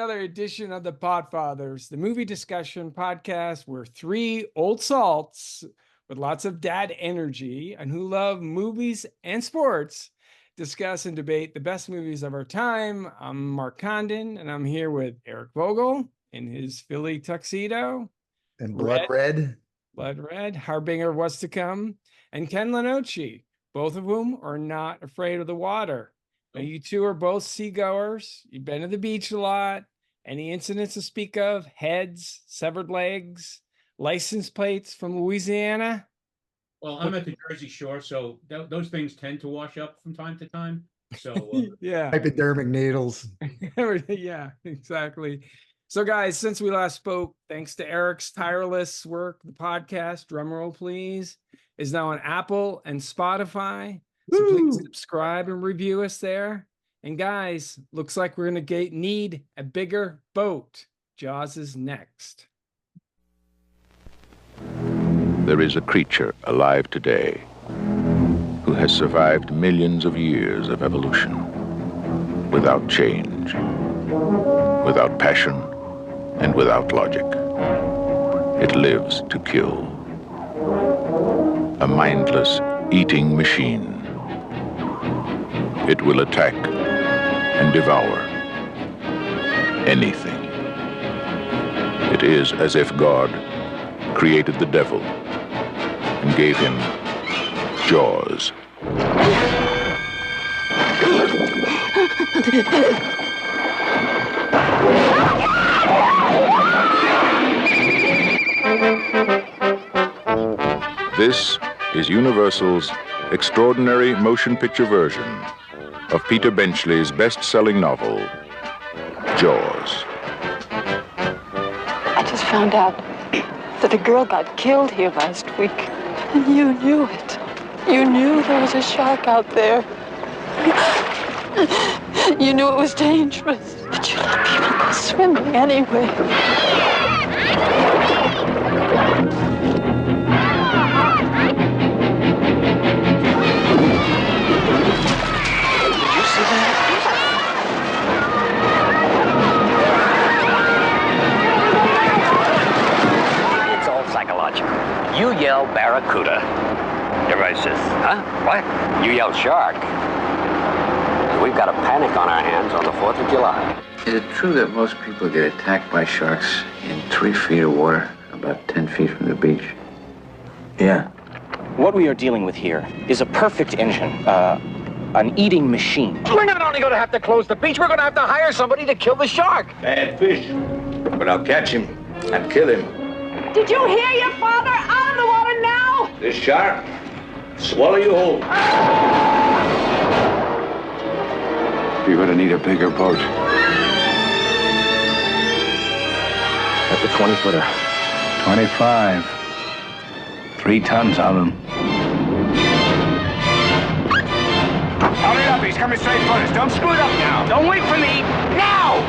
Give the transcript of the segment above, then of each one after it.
another edition of the Podfatherz, the movie discussion podcast where three old salts with lots of dad energy and who love movies and sports discuss and debate the best movies of our time. I'm Mark Condon, and I'm here with Eric Vogel in his Philly tuxedo. And blood red. Blood red, harbinger of what's to come. And Ken Lenoci, both of whom are not afraid of the water. Now, you two are both seagoers. You've been to the beach a lot. Any incidents to speak of? Heads, severed legs, license plates from Louisiana? Well, I'm at the Jersey Shore, so those things tend to wash up from time to time. So yeah, hypodermic needles. Yeah, exactly. So, guys, since we last spoke, thanks to Eric's tireless work, the podcast, drumroll please, is now on Apple and Spotify. So please subscribe and review us there. And guys, looks like we're going to need a bigger boat. Jaws is next. There is a creature alive today who has survived millions of years of evolution without change, without passion, and without logic. It lives to kill. A mindless eating machine. It will attack and devour anything. It is as if God created the devil and gave him jaws. This is Universal's extraordinary motion picture version of Peter Benchley's best-selling novel, Jaws. I just found out that a girl got killed here last week, and you knew it. You knew there was a shark out there. You knew it was dangerous, but you let people go swimming anyway. You yell barracuda. Everybody says, huh? What? You yell shark. We've got a panic on our hands on the 4th of July. Is it true that most people get attacked by sharks in 3 feet of water, about 10 feet from the beach? Yeah. What we are dealing with here is a perfect engine, an eating machine. We're not only going to have to close the beach, we're going to have to hire somebody to kill the shark. Bad fish. But I'll catch him and kill him. Did you hear your father? Out of the water now! This shark, swallow you whole. You're gonna need a bigger boat. That's a 20-footer. 25. 3 tons of them. Hurry up, he's coming straight for us. Don't screw it up now. Don't wait for me. Now!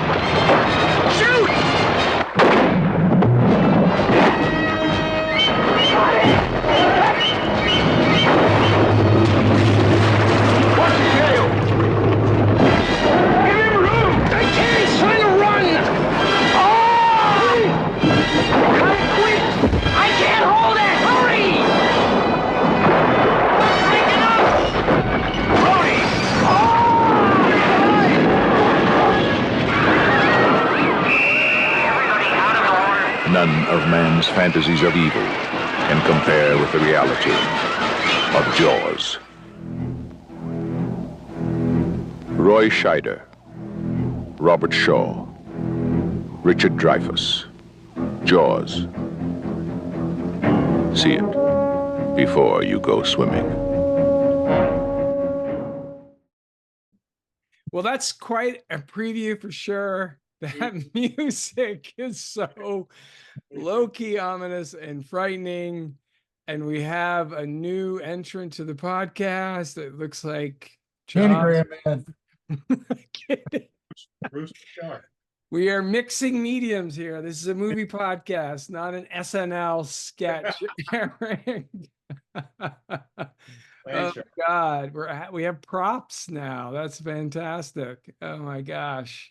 Shoot! What's the deal? Give him room! I can't, he's trying to run! Oh! Come quick! I can't hold it! Hurry! Break it up! Brody! Everybody out of the water! None of man's fantasies of evil can compare with the reality of Jaws. Roy Scheider, Robert Shaw, Richard Dreyfuss, Jaws. See it before you go swimming. Well, that's quite a preview for sure. That music is so low-key ominous and frightening. And we have a new entrant to the podcast. It looks like Anagram man. Bruce Shark. We are mixing mediums here. This is a movie podcast, not an SNL sketch. Oh God, we have props now. That's fantastic. Oh my gosh.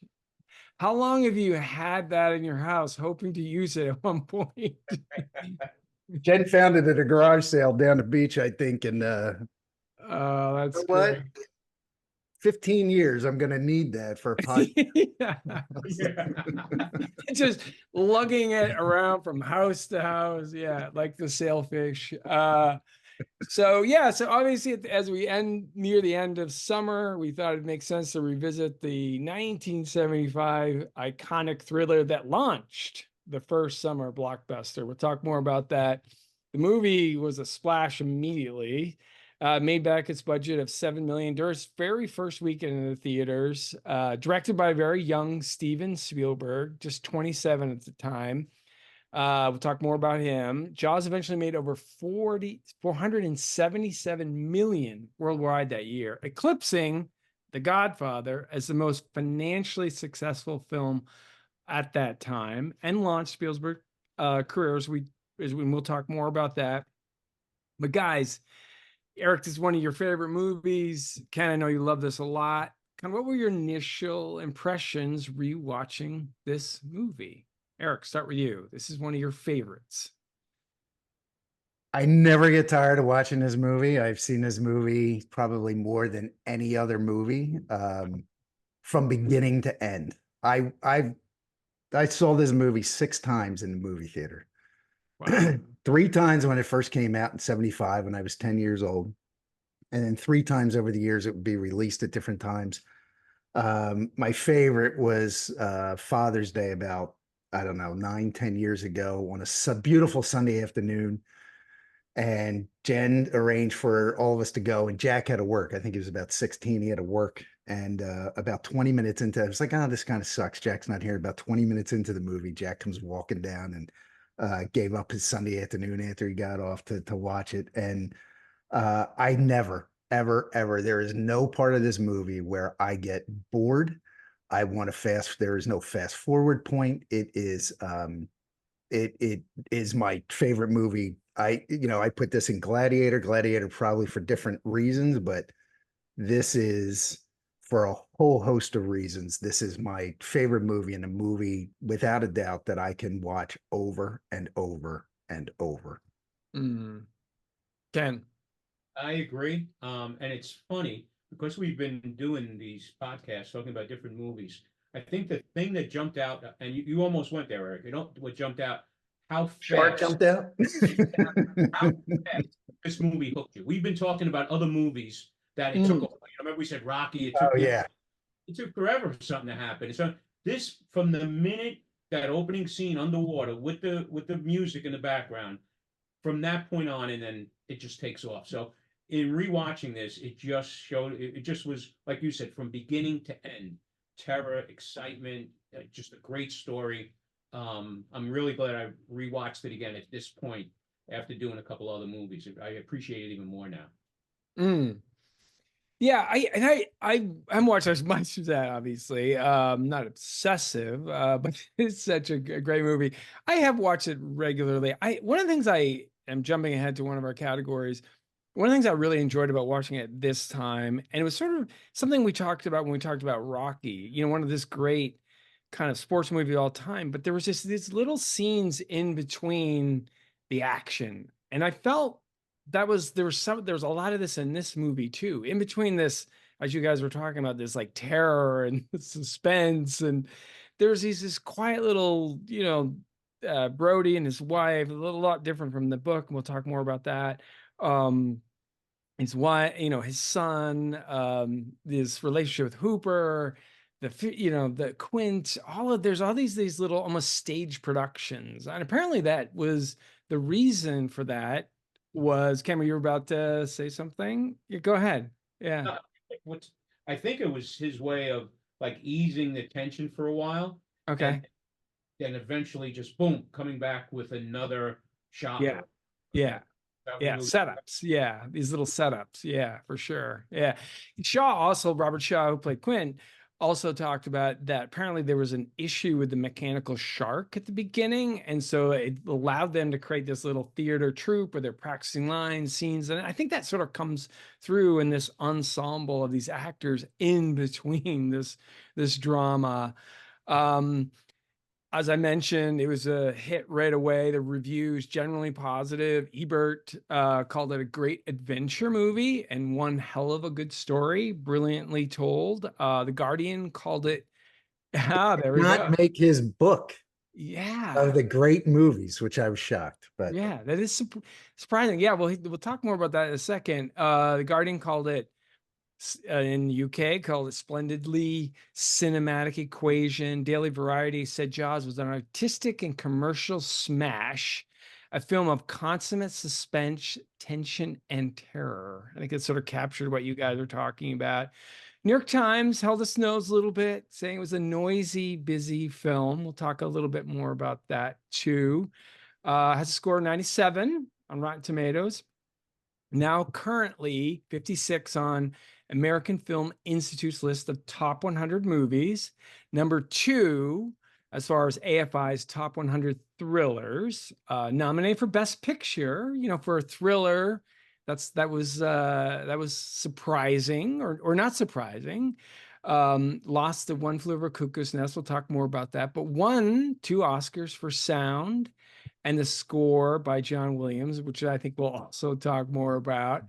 How long have you had that in your house, hoping to use it at one point? Jen found it at a garage sale down the beach, I think, and Oh, that's you know what? great. 15 years, I'm gonna need that for a podcast. Yeah. Just lugging it around from house to house. Yeah, like the sailfish. So yeah, so obviously as we end near the end of summer, we thought it'd make sense to revisit the 1975 iconic thriller that launched the first summer blockbuster. We'll talk more about that. The movie was a splash immediately. Made back its budget of $7 million during its very first weekend in the theaters. Directed by a very young Steven Spielberg, just 27 at the time. We'll talk more about him. Jaws eventually made over 477 million worldwide that year, eclipsing The Godfather as the most financially successful film at that time, and launched Spielberg's career. We'll talk more about that. But guys, Eric, this is one of your favorite movies. Ken, I know you love this a lot. Kind of what were your initial impressions rewatching this movie? Eric, start with you. This is one of your favorites. I never get tired of watching this movie. I've seen this movie probably more than any other movie, from beginning to end. I saw this movie 6 times in the movie theater. Wow. 3 times when it first came out in 75 when I was 10 years old. And then 3 times over the years it would be released at different times. My favorite was Father's Day about, I don't know, 9-10 years ago on a beautiful Sunday afternoon. And Jen arranged for all of us to go, and Jack had to work. I think he was about 16. He had to work. And about 20 minutes into it, I was like, oh, this kind of sucks. Jack's not here. About 20 minutes into the movie, Jack comes walking down and gave up his Sunday afternoon after he got off to watch it. And I never, ever, ever, there is no part of this movie where I get bored. I want to there is no fast forward point. It is my favorite movie. I put this in Gladiator probably for different reasons, but this is for a whole host of reasons. This is my favorite movie, and a movie without a doubt that I can watch over and over and over. Ken. I agree. And it's funny because we've been doing these podcasts talking about different movies. I think the thing that jumped out, and you almost went there, Eric. You know what jumped out? How Shark fast jumped out. how fast this movie hooked you. We've been talking about other movies that it took. Remember we said Rocky? It took. Oh yeah. It took forever for something to happen. So this, from the minute that opening scene underwater with the music in the background, from that point on, and then it just takes off. So in rewatching this, it just showed. It just was like you said, from beginning to end, terror, excitement, just a great story. I'm really glad I rewatched it again at this point after doing a couple other movies. I appreciate it even more now. Yeah, I haven't watched as much as that, obviously. Not obsessive, but it's such a great movie. I have watched it regularly. One of the things I am jumping ahead to one of our categories. One of the things I really enjoyed about watching it this time, and it was sort of something we talked about when we talked about Rocky, one of this great kind of sports movie of all time, but there was just these little scenes in between the action. And I felt there was a lot of this in this movie too, in between this, as you guys were talking about, this like terror and suspense. And there's this quiet little, Brody and his wife, a lot different from the book. And we'll talk more about that. His wife, his son, this relationship with Hooper, the Quint, there's all these little almost stage productions. And apparently that was the reason for that was, Cameron, you were about to say something? Yeah, go ahead. Yeah. I think it was his way of like easing the tension for a while. Okay. And then eventually just boom, coming back with another shot. Yeah. Setups. Yeah. These little setups. Yeah, for sure. Yeah. Robert Shaw, who played Quint, also talked about that apparently there was an issue with the mechanical shark at the beginning. And so it allowed them to create this little theater troupe where they're practicing lines, scenes. And I think that sort of comes through in this ensemble of these actors in between this drama. As I mentioned, it was a hit right away. The reviews generally positive. Ebert called it a great adventure movie and one hell of a good story, brilliantly told. The Guardian called it. Ah, there we go. Not make his book Yeah. of the great movies, which I was shocked, but Yeah, that is surprising. Yeah, we'll talk more about that in a second. The Guardian called it in the UK, called it splendidly cinematic equation. Daily Variety said Jaws was an artistic and commercial smash, a film of consummate suspense, tension, and terror. I think it sort of captured what you guys are talking about. New York Times held its nose a little bit, saying it was a noisy, busy film. We'll talk a little bit more about that too. Has a score of 97 on Rotten Tomatoes. Now currently 56 on American Film Institute's list of top 100 movies. Number 2, as far as AFI's top 100 thrillers, nominated for Best Picture. For a thriller, that was surprising or not surprising. Lost to One Flew Over a Cuckoo's Nest. We'll talk more about that, but won 2 Oscars for sound and the score by John Williams, which I think we'll also talk more about.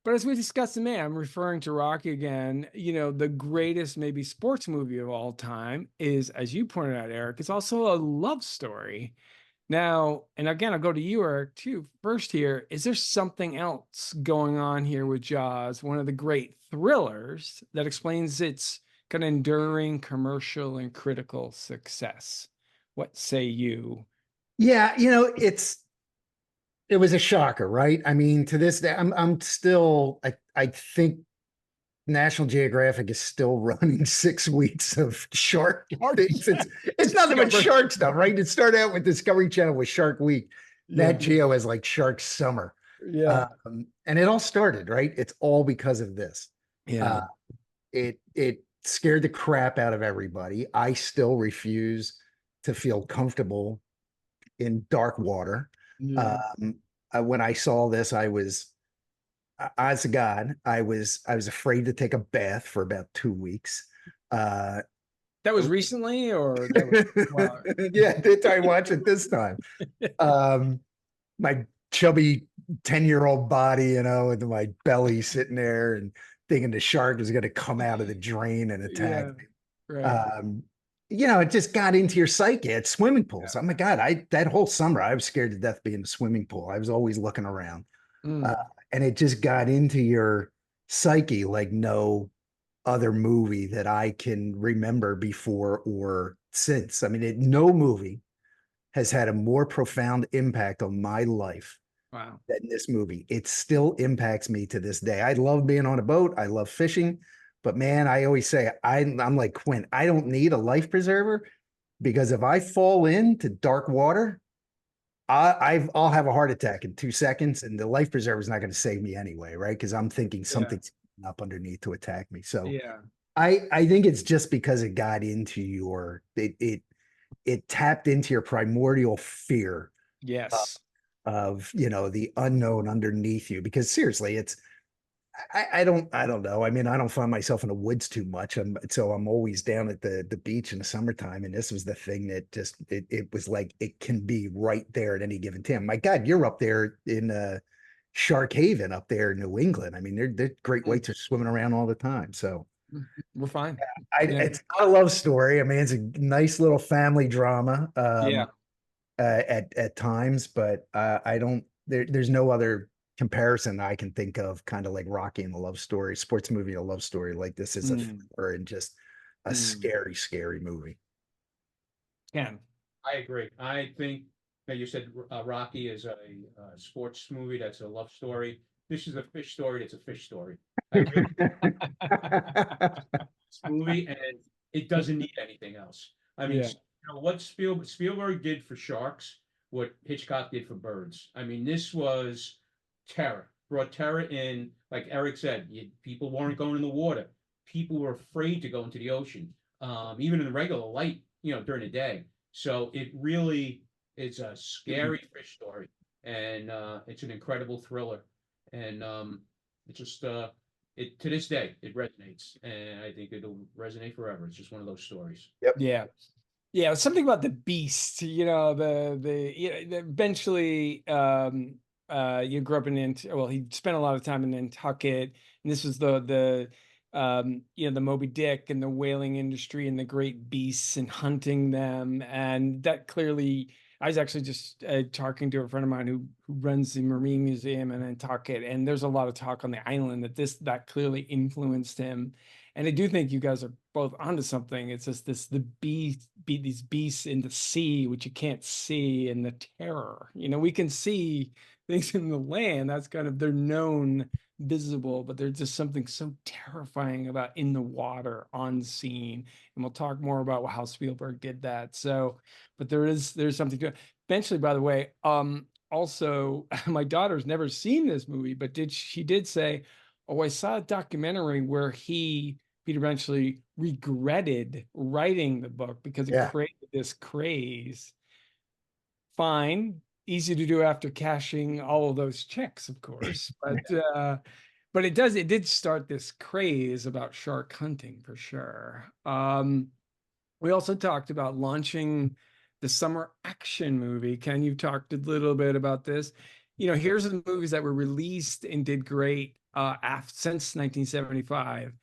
But as we discussed in May, I'm referring to Rocky again. The greatest maybe sports movie of all time is, as you pointed out, Eric, it's also a love story. Now, and again, I'll go to you, Eric, too. First here, is there something else going on here with Jaws, one of the great thrillers that explains its kind of enduring commercial and critical success? What say you? yeah, it was a shocker, right? I mean, to this day, I'm still, I think National Geographic is still running 6 weeks of shark things. It's nothing but shark stuff, right? It started out with Discovery Channel with Shark Week. Nat Geo has like Shark Summer. Yeah. And it all started, right? It's all because of this. Yeah. It scared the crap out of everybody. I still refuse to feel comfortable in dark water. When I saw this, I was, as a God, I was afraid to take a bath for about 2 weeks. That was recently, or that was, wow. Yeah, did I watch it this time? My chubby 10-year-old body, with my belly sitting there and thinking the shark is going to come out of the drain and attack me. Right. It just got into your psyche at swimming pools. Oh my God, that whole summer I was scared to death being in the swimming pool. I was always looking around. And it just got into your psyche like no other movie that I can remember before or since. I mean, no movie has had a more profound impact on my life than this movie. It still impacts me to this day. I love being on a boat. I love fishing. But man, I always say, I'm like Quint, I don't need a life preserver, because if I fall into dark water, I'll have a heart attack in 2 seconds, and the life preserver is not going to save me anyway, right? Because I'm thinking something's up underneath to attack me. So I think it's just because it got into it tapped into your primordial fear. Yes. Of the unknown underneath you. Because seriously, I don't know. I mean, I don't find myself in the woods too much. So I'm always down at the beach in the summertime. And this was the thing that just, it was like, it can be right there at any given time. My God, you're up there in Shark Haven up there in New England. I mean, they're great whites are swimming around all the time. So we're fine. It's not a love story. I mean, it's a nice little family drama at times, but I don't, there's no other comparison I can think of, kind of like Rocky and the love story, sports movie, a love story like this is a thriller and just a scary, scary movie. Ken. I agree. I think that you said Rocky is a sports movie that's a love story. This is a fish story that's a fish story. Movie, and it doesn't need anything else. I mean, what Spielberg did for sharks, what Hitchcock did for birds. I mean, this was terror, brought terror in. Like Eric said, people weren't going in the water. People were afraid to go into the ocean, even in the regular light, during the day. So it really is a scary fish story, and it's an incredible thriller. And it just it to this day it resonates, and I think it'll resonate forever. It's just one of those stories. Yeah. Yeah, something about the beast, eventually you grew up in well, he spent a lot of time in Nantucket, and this was the Moby Dick and the whaling industry and the great beasts and hunting them. And that clearly, I was actually just talking to a friend of mine who runs the Marine Museum in Nantucket, and there's a lot of talk on the island that clearly influenced him. And I do think you guys are both onto something. It's just these beasts in the sea, which you can't see, and the terror. We can see things in the land. That's they're known, visible, but there's just something so terrifying about in the water, on scene. And we'll talk more about how Spielberg did that. So, but there's something to it. Eventually, by the way, also my daughter's never seen this movie, but she did say, oh, I saw a documentary where Peter eventually regretted writing the book because it created this craze. Fine, easy to do after cashing all of those checks, of course, but it did start this craze about shark hunting for sure. We also talked about launching the summer action movie. Ken, you talked a little bit about this. Here's the movies that were released and did great since 1975.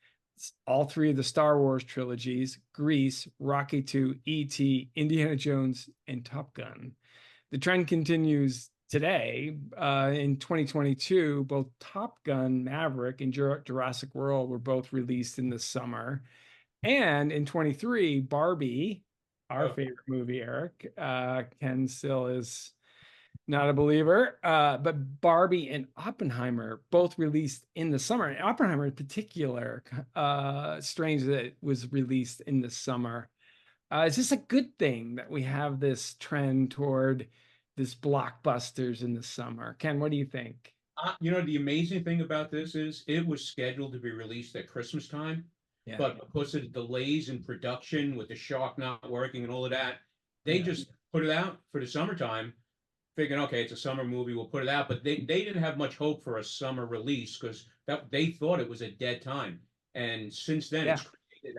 All three of the Star Wars trilogies: Grease, Rocky II, E.T., Indiana Jones, and Top Gun. The trend continues today. In 2022, both Top Gun Maverick and Jurassic World were both released in the summer. And in 23, Barbie, our favorite movie, Eric, Ken still is not a believer, but Barbie and Oppenheimer both released in the summer. And Oppenheimer in particular, strange that it was released in the summer. Is this a good thing that we have this trend toward this blockbusters in the summer? Ken, what do you think? The amazing thing about this is it was scheduled to be released at Christmas time, but because of the delays in production with the shark not working and all of that, they just put it out for the summertime, figuring, okay, it's a summer movie, we'll put it out. But they didn't have much hope for a summer release because they thought it was a dead time. And since then, it's created,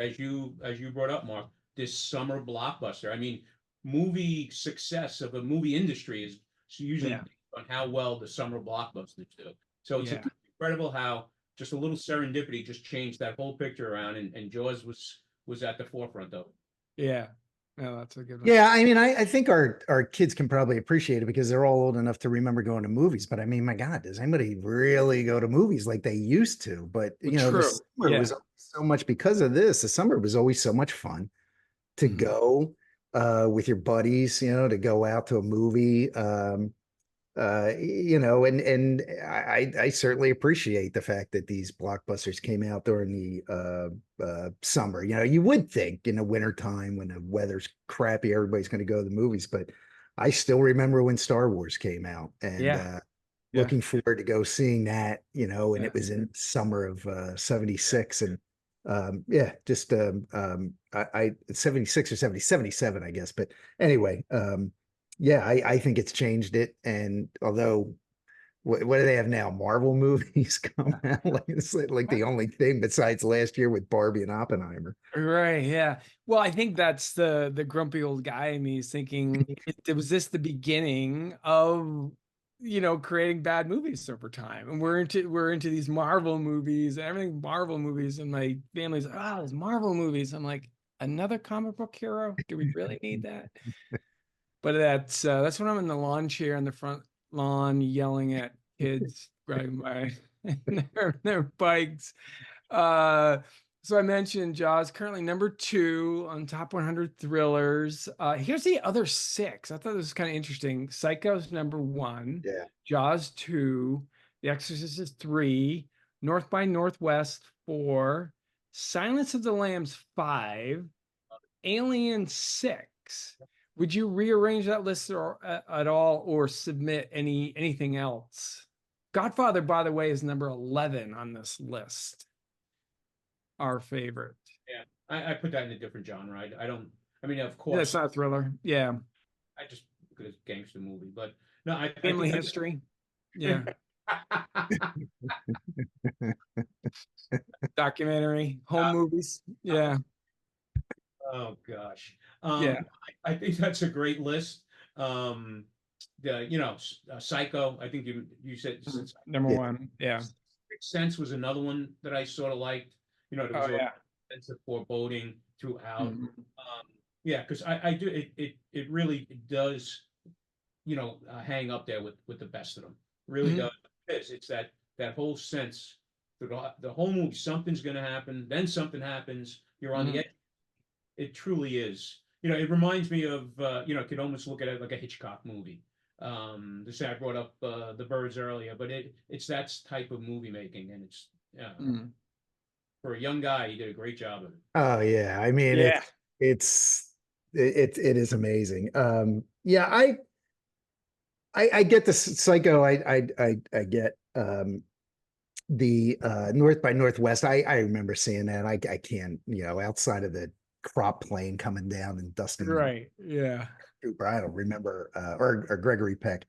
as you brought up, Mark, this summer blockbuster. I mean, movie success of a movie industry is usually based on how well the summer blockbusters do. So it's incredible how just a little serendipity just changed that whole picture around, and Jaws was at the forefront of it. Yeah. No, that's a good one. Yeah, I mean, I think our kids can probably appreciate it because they're all old enough to remember going to movies. But I mean, my God, does anybody really go to movies like they used to? But the summer was so much because of this. The summer was always so much fun to go with your buddies, to go out to a movie. And I certainly appreciate the fact that these blockbusters came out during the summer. You would think in the wintertime when the weather's crappy, everybody's going to go to the movies, but I still remember when Star Wars came out and looking forward to go seeing that, and it was in summer of 76 and just I 76 or 77, I guess. But anyway, I think it's changed it. And although, what do they have now? Marvel movies come out it's like the only thing besides last year with Barbie and Oppenheimer. Right. Yeah. Well, I think that's the grumpy old guy in me is thinking, was this the beginning of creating bad movies over time? And we're into these Marvel movies and everything Marvel movies, and my family's like, oh, there's Marvel movies. I'm like, another comic book hero? Do we really need that? But that's when I'm in the lawn chair on the front lawn yelling at kids riding by their bikes. So I mentioned Jaws, currently number 2 on top 100 thrillers. Here's the other 6. I thought this was kind of interesting. Psycho's number 1. Yeah. Jaws 2. The Exorcist is 3. North by Northwest 4. Silence of the Lambs 5. Alien 6. Would you rearrange that list at all, or submit anything else? Godfather, by the way, is number 11 on this list. Our favorite. Yeah, I put that in a different genre. I mean, of course. That's not a thriller. Yeah. I just look at a gangster movie, but no, Family history. Yeah. documentary, home movies. Yeah. Oh gosh. Yeah. I think that's a great list. Psycho. I think you said Number Yeah. one. Yeah. Sixth Sense was another one that I sort of liked. There was Oh, yeah. a sense of foreboding throughout. Mhm. Yeah, because I do it really does, hang up there with the best of them. Really Mhm. does. It's that whole sense through the whole movie. Something's going to happen, then something happens. You're on the edge. It truly is. It reminds me of could almost look at it like a Hitchcock movie. I brought up The Birds earlier, but it's that type of movie making, and it's Mhm. for a young guy, he did a great job of it. Oh yeah. I mean, Yeah. it is amazing. Yeah, I get the Psycho. I get the North by Northwest. I remember seeing that. I can't, outside of the crop plane coming down and dusting Right. Yeah. Cooper. I don't remember or Gregory Peck.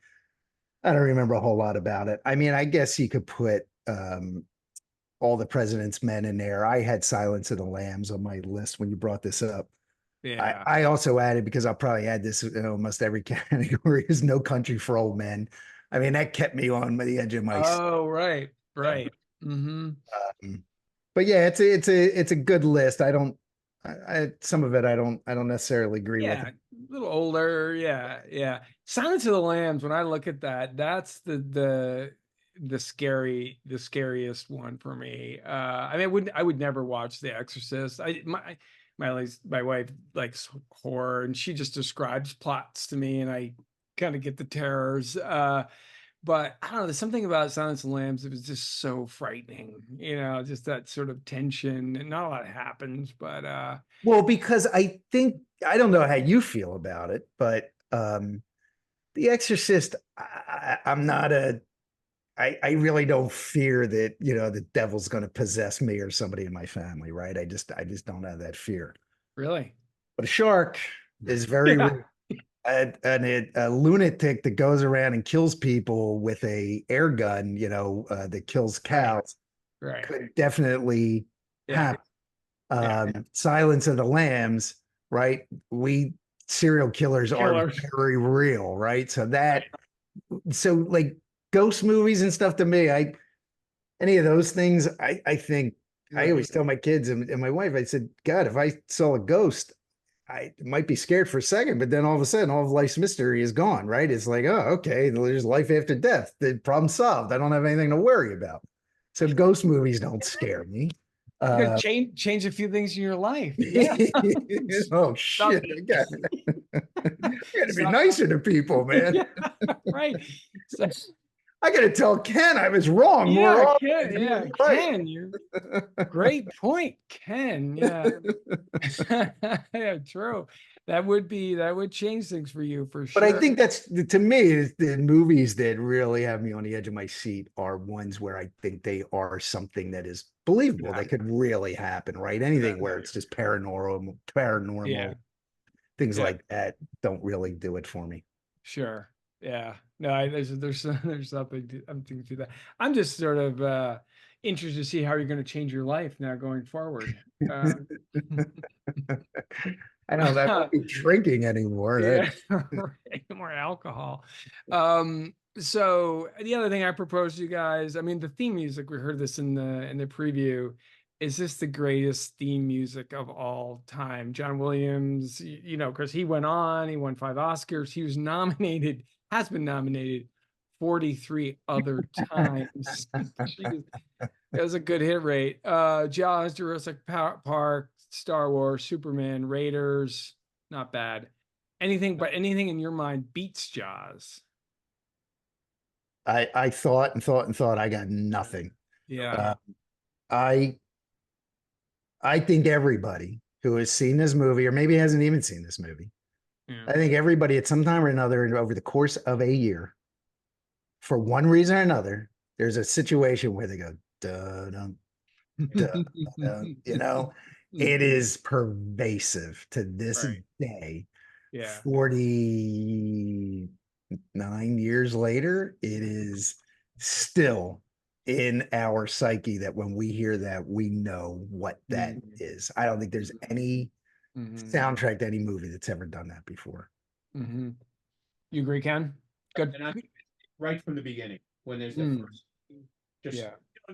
I don't remember a whole lot about it. I mean, I guess you could put All the President's Men in there. I had Silence of the Lambs on my list when you brought this up. Yeah. I also added, because I'll probably add this in almost every category, is No Country for Old Men. I mean, that kept me on the edge of my seat. Oh, right. Right. Mm-hmm. But yeah, it's a good list. Some of it I don't necessarily agree with. Yeah. A little older. Yeah. Yeah. Silence of the Lambs. When I look at that, that's the scariest one for me. I mean, I would never watch The Exorcist. My wife likes horror, and she just describes plots to me, and I kind of get the terrors. But I don't know, there's something about Silence of the Lambs that was just so frightening, just that sort of tension, and not a lot happens, but Well, because I don't know how you feel about it, but The Exorcist, I'm not I really don't fear that, the devil's going to possess me or somebody in my family, right? I just don't have that fear. really. But a shark is very Yeah. real. A lunatic that goes around and kills people with a air gun, that kills cows, Right. could definitely Yeah. happen. Silence of the Lambs, right? Serial killers are very real, right? So like ghost movies and stuff, to me, any of those things, I think I always tell my kids and my wife, I said, God, if I saw a ghost, I might be scared for a second, but then all of a sudden, all of life's mystery is gone, right? It's like, oh, okay, there's life after death. The problem solved. I don't have anything to worry about. So ghost movies don't scare me. Change a few things in your life. Yeah. Oh shit! I gotta be nicer to people, man. Yeah, right. So, I gotta tell Ken I was wrong more often. Ken, yeah, Ken, you're great point, Ken. Yeah. Yeah, true. That would change things for you for sure. But I think that's, to me, the movies that really have me on the edge of my seat are ones where I think they are something that is believable, that could really happen, right? Anything where it's just paranormal, things like that don't really do it for me. Sure. Yeah. No, there's something to that. I'm just sort of interested to see how you're going to change your life now going forward. I know that won't be drinking anymore. Yeah, right, more alcohol. So the other thing I propose to you guys, I mean, the theme music, we heard this in the preview. Is this the greatest theme music of all time? John Williams, because he won 5 Oscars. He was nominated, has been nominated 43 other times. It was a good hit rate. Jaws, Jurassic Park, Star Wars, Superman, Raiders, not bad. Anything in your mind beats Jaws. I thought and thought and thought. I got nothing. Yeah. I think everybody who has seen this movie, or maybe hasn't even seen this movie, I think everybody at some time or another over the course of a year, for one reason or another, there's a situation where they go, dun, dun, dun, it is pervasive to this day. Yeah. 49 years later, it is still in our psyche that when we hear that, we know what that is. I don't think there's any soundtrack to any movie that's ever done that before. You agree, Ken? Good. And I right from the beginning, when there's the first,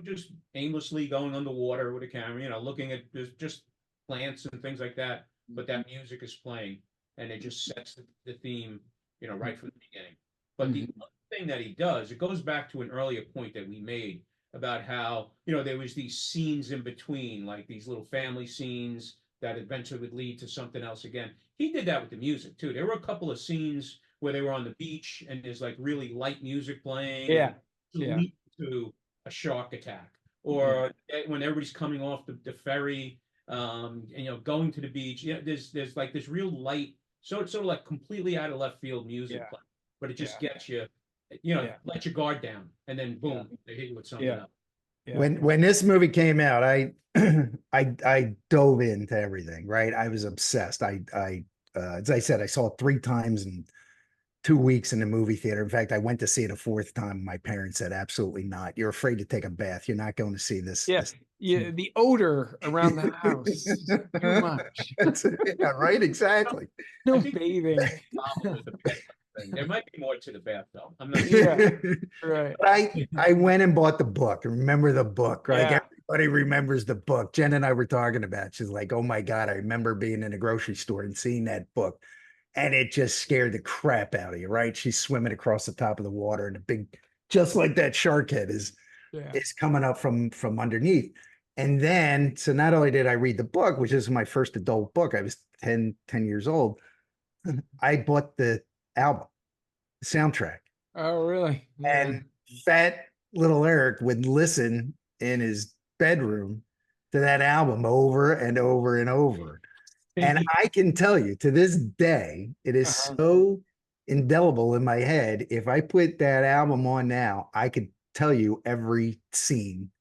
just aimlessly going underwater with a camera, looking at just plants and things like that, but that music is playing, and it just sets the theme, right from the beginning. But the other thing that he does, it goes back to an earlier point that we made about how, there was these scenes in between, like these little family scenes that eventually would lead to something else again. He did that with the music too. There were a couple of scenes where they were on the beach and there's like really light music playing. Yeah. To lead to a shark attack, or when everybody's coming off the ferry, and going to the beach. There's like this real light, so it's sort of like completely out of left field music, but it just gets you, let your guard down, and then boom, they hit you with something else. Yeah. When this movie came out, I dove into everything, right? I was obsessed. As I said, I saw it 3 times in 2 weeks in the movie theater. In fact, I went to see it a 4th time. My parents said, absolutely not. You're afraid to take a bath. You're not going to see this. Yeah. Yeah. The odor around the house is too much. Yeah, right. Exactly. No bathing. There might be more to the bath, though. I'm not sure. Right. I went and bought the book. Remember the book, right? Yeah. Everybody remembers the book. Jen and I were talking about. She's like, "Oh my God, I remember being in a grocery store and seeing that book." And it just scared the crap out of you, right? She's swimming across the top of the water, and a big, just like that shark head is coming up from underneath. And then, so not only did I read the book, which is my first adult book, I was 10 years old. I bought the album, the soundtrack. Oh, really? And fat little Eric would listen in his bedroom to that album over and over and over. And I can tell you, to this day, it is so indelible in my head. If I put that album on now, I could tell you every scene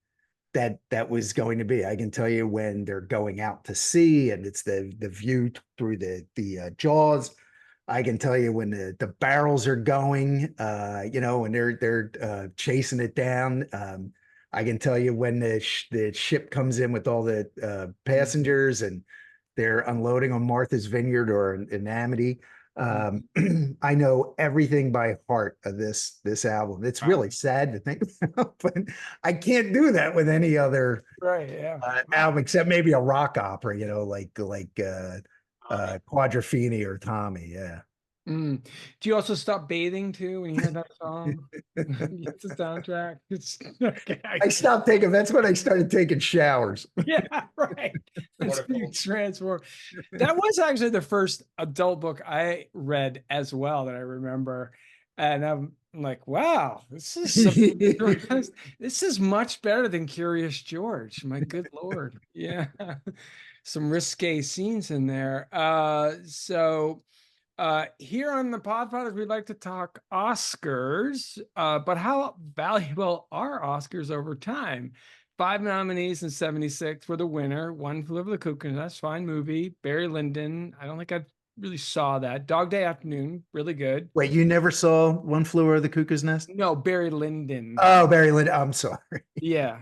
that was going to be. I can tell you when they're going out to sea and it's the view through the Jaws. I can tell you when the barrels are going, when they're chasing it down. I can tell you when the ship comes in with all the passengers and they're unloading on Martha's Vineyard or in Amity. I know everything by heart of this album. It's really sad to think about, but I can't do that with any other album except maybe a rock opera, like Quadrophenia or Tommy. Yeah. Do you also stop bathing too when you hear that song? It's the soundtrack. I stopped taking. That's when I started taking showers. Yeah, right. Transform. That was actually the first adult book I read as well that I remember, and I'm like, wow, this is much better than Curious George. My good Lord, yeah, some risque scenes in there. Here on the Podfathers, we'd like to talk Oscars, but how valuable are Oscars over time? 5 nominees in 76 for the winner. One Flew Over the Cuckoo's Nest, fine movie. Barry Lyndon, I don't think I really saw that. Dog Day Afternoon, really good. Wait, you never saw One Flew Over the Cuckoo's Nest? No, Barry Lyndon. Oh, Barry Lyndon. I'm sorry. Yeah.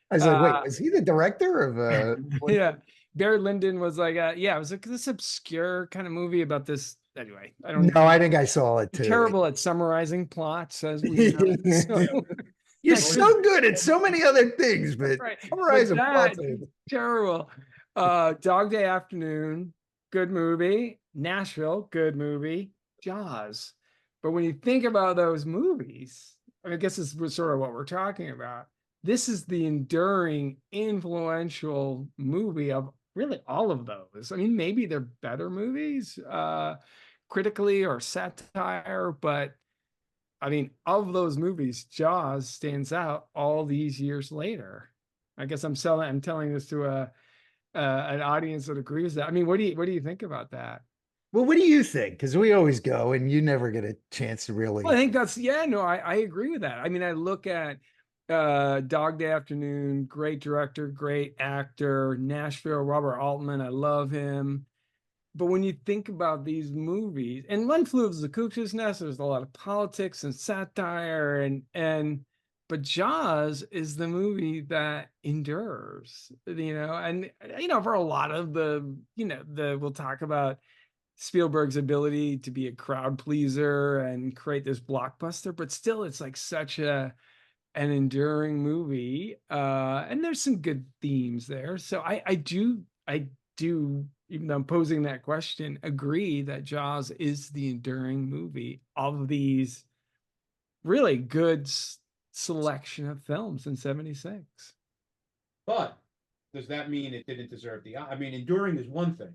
I was like, wait, is he the director of? Yeah. Barry Lyndon was like, it was like this obscure kind of movie about this. Anyway, I don't know. I think I saw it too. Terrible at summarizing plots, as we know. So, you're so good at so many other things, but summarizing plots. Terrible. Dog Day Afternoon, good movie. Nashville, good movie. Jaws. But when you think about those movies, I guess this is sort of what we're talking about. This is the enduring, influential movie of really all of those. I mean, maybe they're better movies, critically or satire, but I mean, of those movies, Jaws stands out all these years later. I guess I'm telling this to an audience that agrees that. I mean, what do you think about that? Well, what do you think? Because we always go and you never get a chance to really. Well, I think I agree with that. I mean, I look at Dog Day Afternoon, great director, great actor. Nashville, Robert Altman, I love him. But when you think about these movies, and One Flew Over the Cuckoo's Nest, there's a lot of politics and satire, but Jaws is the movie that endures, and for a lot of we'll talk about Spielberg's ability to be a crowd pleaser and create this blockbuster, but still it's like such an enduring movie. And there's some good themes there. So I do, even though I'm posing that question, agree that Jaws is the enduring movie of these really good selection of films in 76. But does that mean it didn't deserve I mean, enduring is one thing,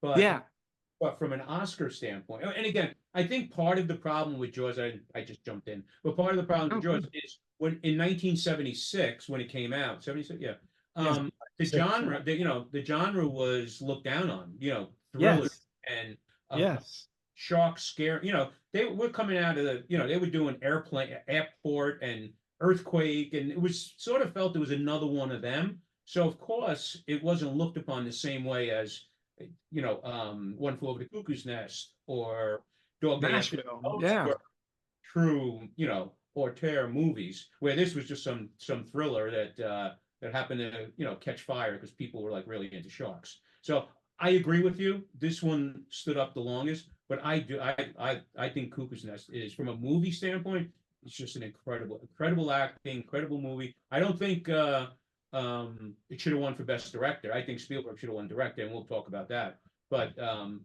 but Yeah. But from an Oscar standpoint, and again, I think part of the problem with Jaws, I just jumped in, but part of the problem with Jaws is when in 1976, when it came out, 76, yeah, the genre, the genre was looked down on, thrillers and shark scare, they were coming out of they were doing airport and earthquake, and it was sort of felt it was another one of them. So of course it wasn't looked upon the same way as One Flew Over the Cuckoo's Nest or Dog Day After Nashville. True, auteur movies, where this was just some thriller that happened to catch fire because people were like really into sharks. So I agree with you. This one stood up the longest, but I think Cuckoo's Nest is, from a movie standpoint, it's just an incredible acting, incredible movie. I don't think it should have won for Best Director. I think Spielberg should have won Director, and we'll talk about that. But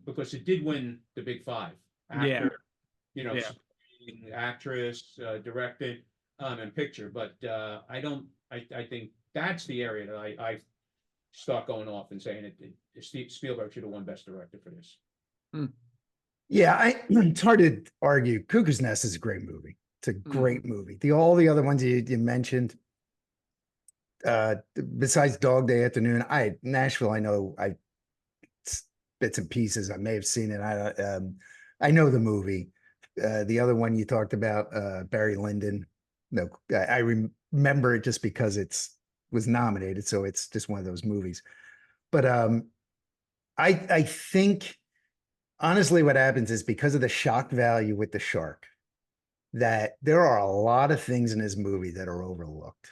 because it did win the big five: actor, actress, directing, and picture. But I think that's the area that I start going off and saying Spielberg should have won Best Director for this. Yeah, it's hard to argue. Cuckoo's Nest is a great movie. It's a great movie. All the other ones you mentioned, besides Dog Day Afternoon, Nashville, I know bits and pieces. I may have seen it. I know the movie. The other one you talked about, Barry Lyndon. No, I remember it just because was nominated, so it's just one of those movies. But I think honestly, what happens is because of the shock value with the shark, that there are a lot of things in this movie that are overlooked.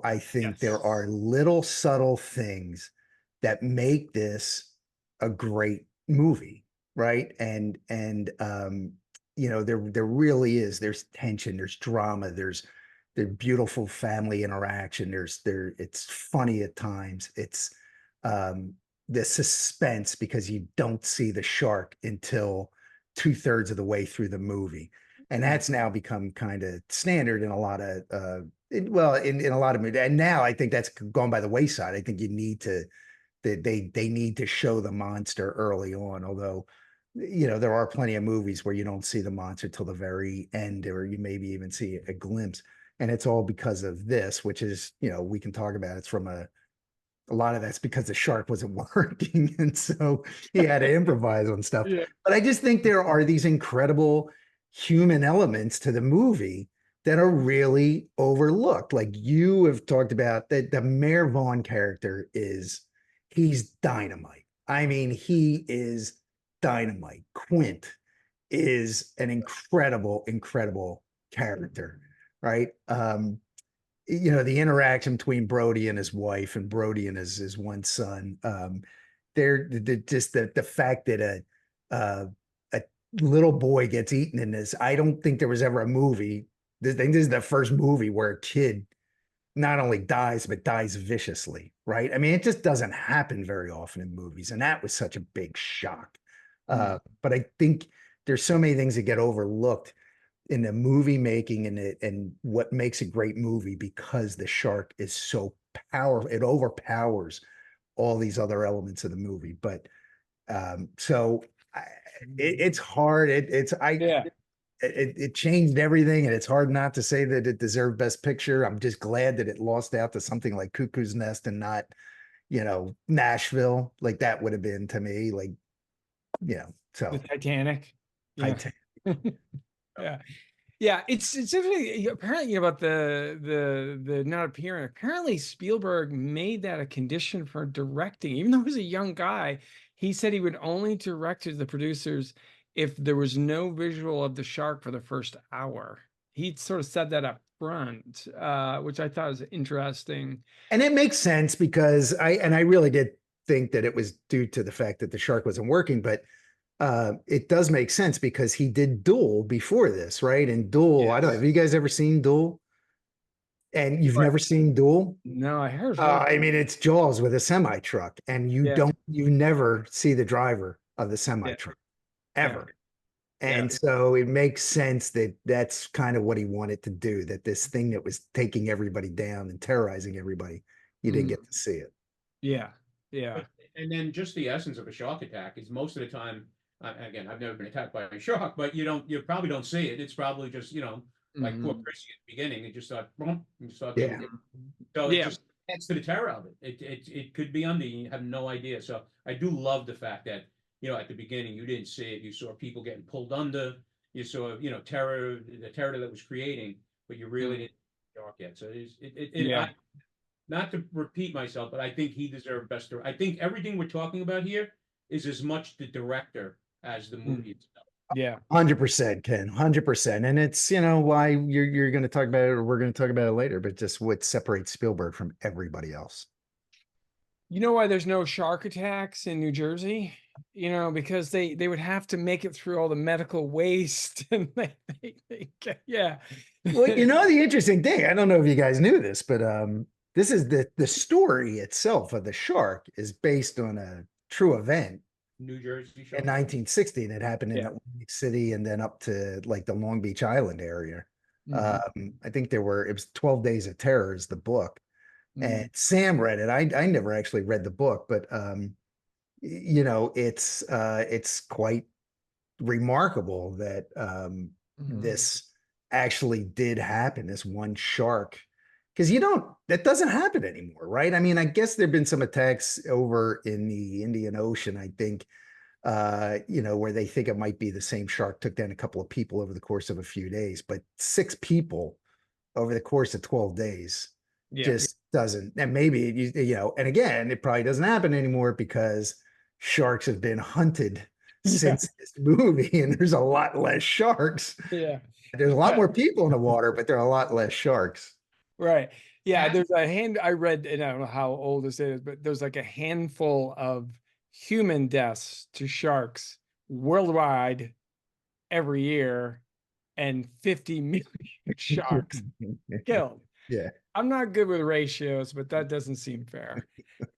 I think there are little subtle things that make this a great movie, right? And there really is. There's tension, there's drama, there's beautiful family interaction. It's funny at times. It's the suspense because you don't see the shark until 2/3 of the way through the movie, and that's now become kind of standard in a lot of in a lot of movies. And now I think that's gone by the wayside. I think you need to they need to show the monster early on, although there are plenty of movies where you don't see the monster till the very end, or you maybe even see a glimpse. And it's all because of this, which is, we can talk about it's from a lot of that's because the shark wasn't working. And so he had to improvise on stuff. Yeah. But I just think there are these incredible human elements to the movie that are really overlooked. Like you have talked about, that the Mayor Vaughn character he's dynamite. I mean, he is dynamite. Quint is an incredible character, right? The interaction between Brody and his wife and Brody and his one son. They're just the fact that a little boy gets eaten in this. I don't think there was ever a movie. This is the first movie where a kid not only dies, but dies viciously, right? I mean, it just doesn't happen very often in movies. And that was such a big shock. But I think there's so many things that get overlooked in the movie making and what makes a great movie, because the shark is so powerful. It overpowers all these other elements of the movie. But it's hard. It changed everything, and it's hard not to say that it deserved Best Picture. I'm just glad that it lost out to something like Cuckoo's Nest and not, Nashville. Like that would have been to me, like, so the Titanic. Yeah. Yeah. Yeah, it's interesting. Apparently, about the not appearing. Apparently, Spielberg made that a condition for directing, even though he was a young guy. He said he would only direct to the producers if there was no visual of the shark for the first hour. He sort of set that up front, which I thought was interesting. And it makes sense because I really did think that it was due to the fact that the shark wasn't working, but it does make sense because he did Duel before this, right? And Duel, I don't know, have you guys ever seen Duel? And you've never seen Duel? No, I heard. I mean, it's Jaws with a semi truck, and you never see the driver of the semi truck ever. And so it makes sense that that's kind of what he wanted to do, that this thing that was taking everybody down and terrorizing everybody, you didn't get to see it. Yeah. Yeah. And then just the essence of a shark attack is most of the time, again, I've never been attacked by a shark, but you probably don't see it. It's probably just, like poor Chrissy at the beginning, it just thought, boom, and start getting it. So it just adds to the terror of it. It could be under, you have no idea. So I do love the fact that, at the beginning, you didn't see it. You saw people getting pulled under. You saw, the terror that was creating, but you really didn't see the shark yet. So not to repeat myself, but I think he deserved best. I think everything we're talking about here is as much the director as the movie itself. Yeah. 100%, Ken, 100%. And it's, why you're going to talk about it, or we're going to talk about it later, but just what separates Spielberg from everybody else. You know why there's no shark attacks in New Jersey? Because they would have to make it through all the medical waste. And yeah. Well, the interesting thing, I don't know if you guys knew this, but this is the story itself of the shark is based on a true event. New Jersey shark. In 1960, and it happened in Atlantic City and then up to like the Long Beach Island area. I think it was 12 Days of Terror is the book. And Sam read it. I never actually read the book, but it's quite remarkable that this actually did happen. This one shark, because that doesn't happen anymore, right? I mean, I guess there've been some attacks over in the Indian Ocean, I think, where they think it might be the same shark took down a couple of people over the course of a few days, but 6 people over the course of 12 days just doesn't. And maybe, and again, it probably doesn't happen anymore because sharks have been hunted since this movie, and there's a lot less sharks. Yeah. There's a lot more people in the water, but there are a lot less sharks. Right. Yeah. There's I read, and I don't know how old this is, but there's like a handful of human deaths to sharks worldwide every year, and 50 million sharks killed. Yeah. I'm not good with ratios, but that doesn't seem fair.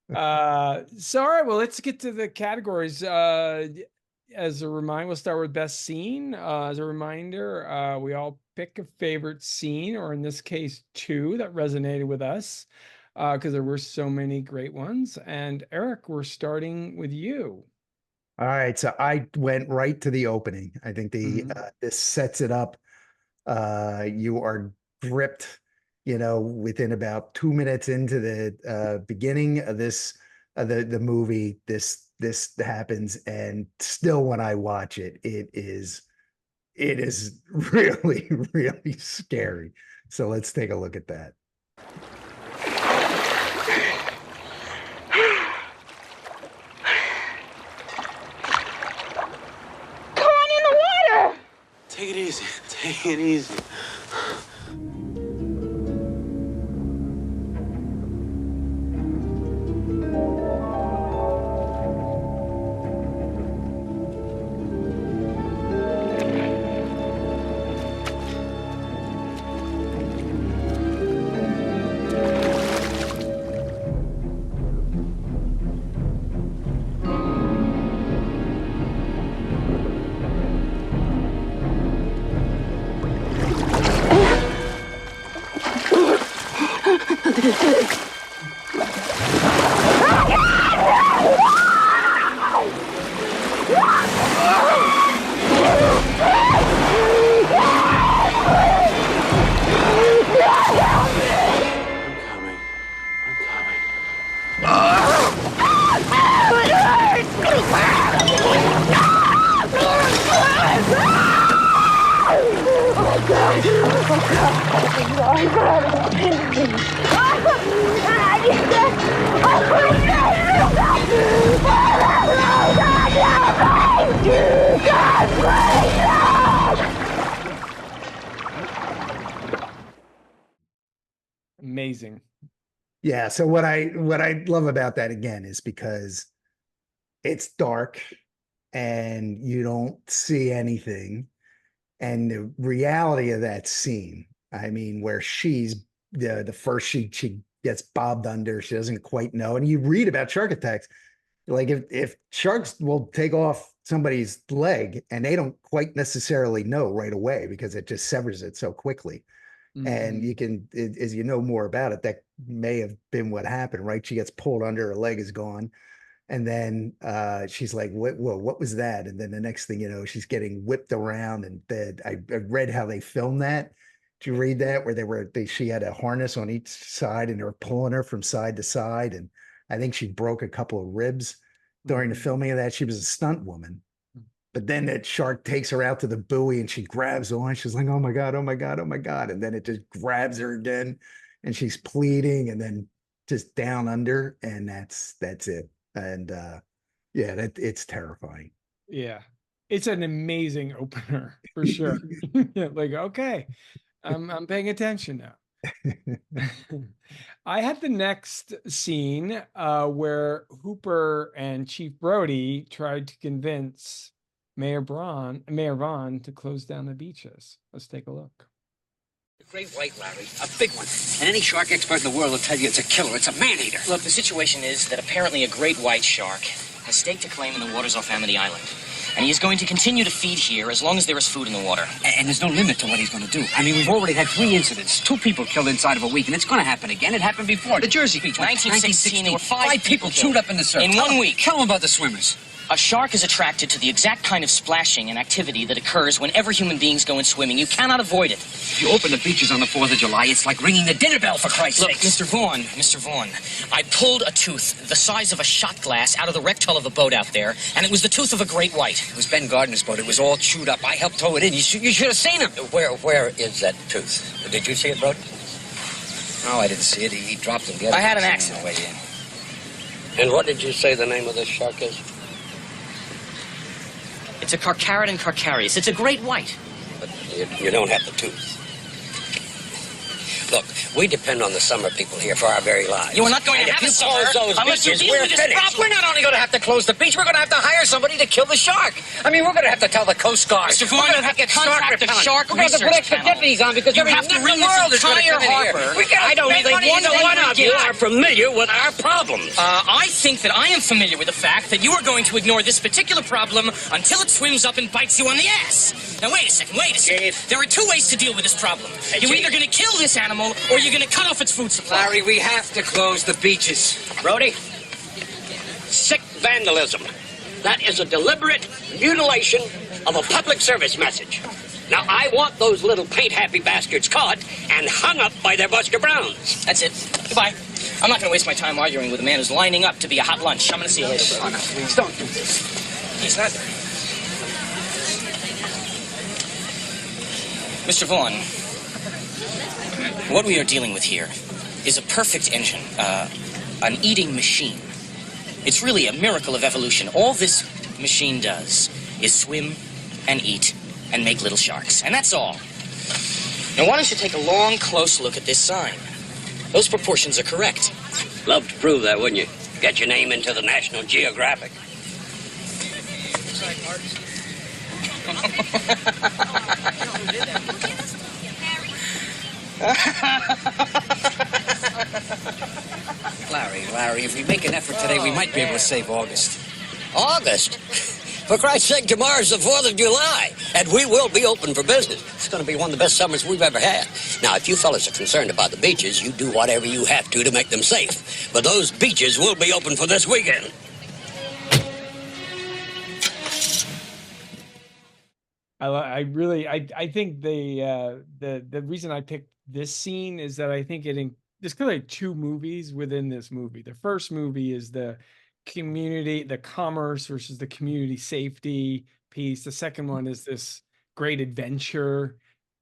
So, all right, well, let's get to the categories. As a reminder, we'll start with best scene. As a reminder, we all pick a favorite scene, or in this case, 2 that resonated with us, because there were so many great ones. And Eric, we're starting with you. All right, so I went right to the opening. I think this sets it up. You are gripped, within about 2 minutes into the beginning of the movie. This happens, and still when I watch it, it is really, really scary. So let's take a look at that. Come on in the water! Take it easy. Take it easy. Amazing. Yeah. So what I love about that again is because it's dark and you don't see anything. And the reality of that scene, I mean, where she's the first she gets bobbed under, she doesn't quite know. And you read about shark attacks, like if sharks will take off somebody's leg and they don't quite necessarily know right away because it just severs it so quickly. And you can, as you know more about it, that may have been what happened, right? She gets pulled under, her leg is gone. And then she's like, what was that? And then the next thing you know, she's getting whipped around. And I read how they filmed that. Did you read that? Where she had a harness on each side and they were pulling her from side to side. And I think she broke a couple of ribs during the filming of that. She was a stunt woman. But then that shark takes her out to the buoy and she grabs on. She's like, oh my God, oh my God, oh my God. And then it just grabs her again and she's pleading and then just down under. And that's it. And yeah, it's terrifying. Yeah. It's an amazing opener for sure. Like, okay, I'm paying attention now. I had the next scene where Hooper and Chief Brody tried to convince Mayor Vaughn to close down the beaches. Let's take a look. A great white, Larry. A big one. And any shark expert in the world will tell you it's a killer. It's a man-eater. Look, the situation is that apparently a great white shark has staked a claim in the waters off Amity Island. And he is going to continue to feed here as long as there is food in the water. And there's no limit to what he's going to do. I mean, we've already had 3 incidents. 2 people killed inside of a week, and it's going to happen again. It happened before. The Jersey Beach. 1916, there were 5 people chewed up in the surf. In 1 week. Tell them about the swimmers. A shark is attracted to the exact kind of splashing and activity that occurs whenever human beings go in swimming. You cannot avoid it. If you open the beaches on the 4th of July, it's like ringing the dinner bell, for Christ's Look, sake. Mr. Vaughn, I pulled a tooth the size of a shot glass out of the wrecked hull of a boat out there, and it was the tooth of a great white. It was Ben Gardner's boat. It was all chewed up. I helped tow it in. You should have seen him. Where is that tooth? Did you see it, Brody? No, I didn't see it. He dropped it. I had an accident. Way in. And what did you say the name of this shark is? It's a Carcharodon carcharius. It's a great white. But you don't have the tooth. Look, we depend on the summer people here for our very lives. You are not going and to have if a you summer close those unless you beaches, deal we're with this finished. problem. We're not only going to have to close the beach, we're going to have to hire somebody to kill the shark. I mean, we're going to have to tell the Coast Guard. Mr. Vaughn, we're going you to have to get shark contact the repellent. shark We're going to have to put extra research deputies on because You every have to nut in ring the this world is going to entire come in here. harbor. I don't think one of you are familiar with our problems. I think that I am familiar with the fact that you are going to ignore this particular problem until it swims up and bites you on the ass. Now, wait a second. There are 2 ways to deal with this problem. You're either going to kill this animal or you're going to cut off its food supply. Larry, we have to close the beaches. Brody, sick vandalism. That is a deliberate mutilation of a public service message. Now, I want those little paint-happy bastards caught and hung up by their Buster Browns. That's it. Goodbye. I'm not going to waste my time arguing with a man who's lining up to be a hot lunch. I'm going to see you later. Oh, no, please don't do this. He's not. Mr. Vaughn, what we are dealing with here is a perfect engine, an eating machine. It's really a miracle of evolution. All this machine does is swim and eat and make little sharks, and that's all. Now, why don't you take a long, close look at this sign? Those proportions are correct. Love to prove that, wouldn't you? Get your name into the National Geographic. Larry, if we make an effort today, we might be able to save August. August? For Christ's sake, tomorrow's the 4th of July, and we will be open for business. It's going to be one of the best summers we've ever had. Now, if you fellas are concerned about the beaches, you do whatever you have to make them safe. But those beaches will be open for this weekend. I think the reason I picked this scene is that I think there's kind of like 2 movies within this movie. The first movie is the community, the commerce versus the community safety piece. The second one is this great adventure,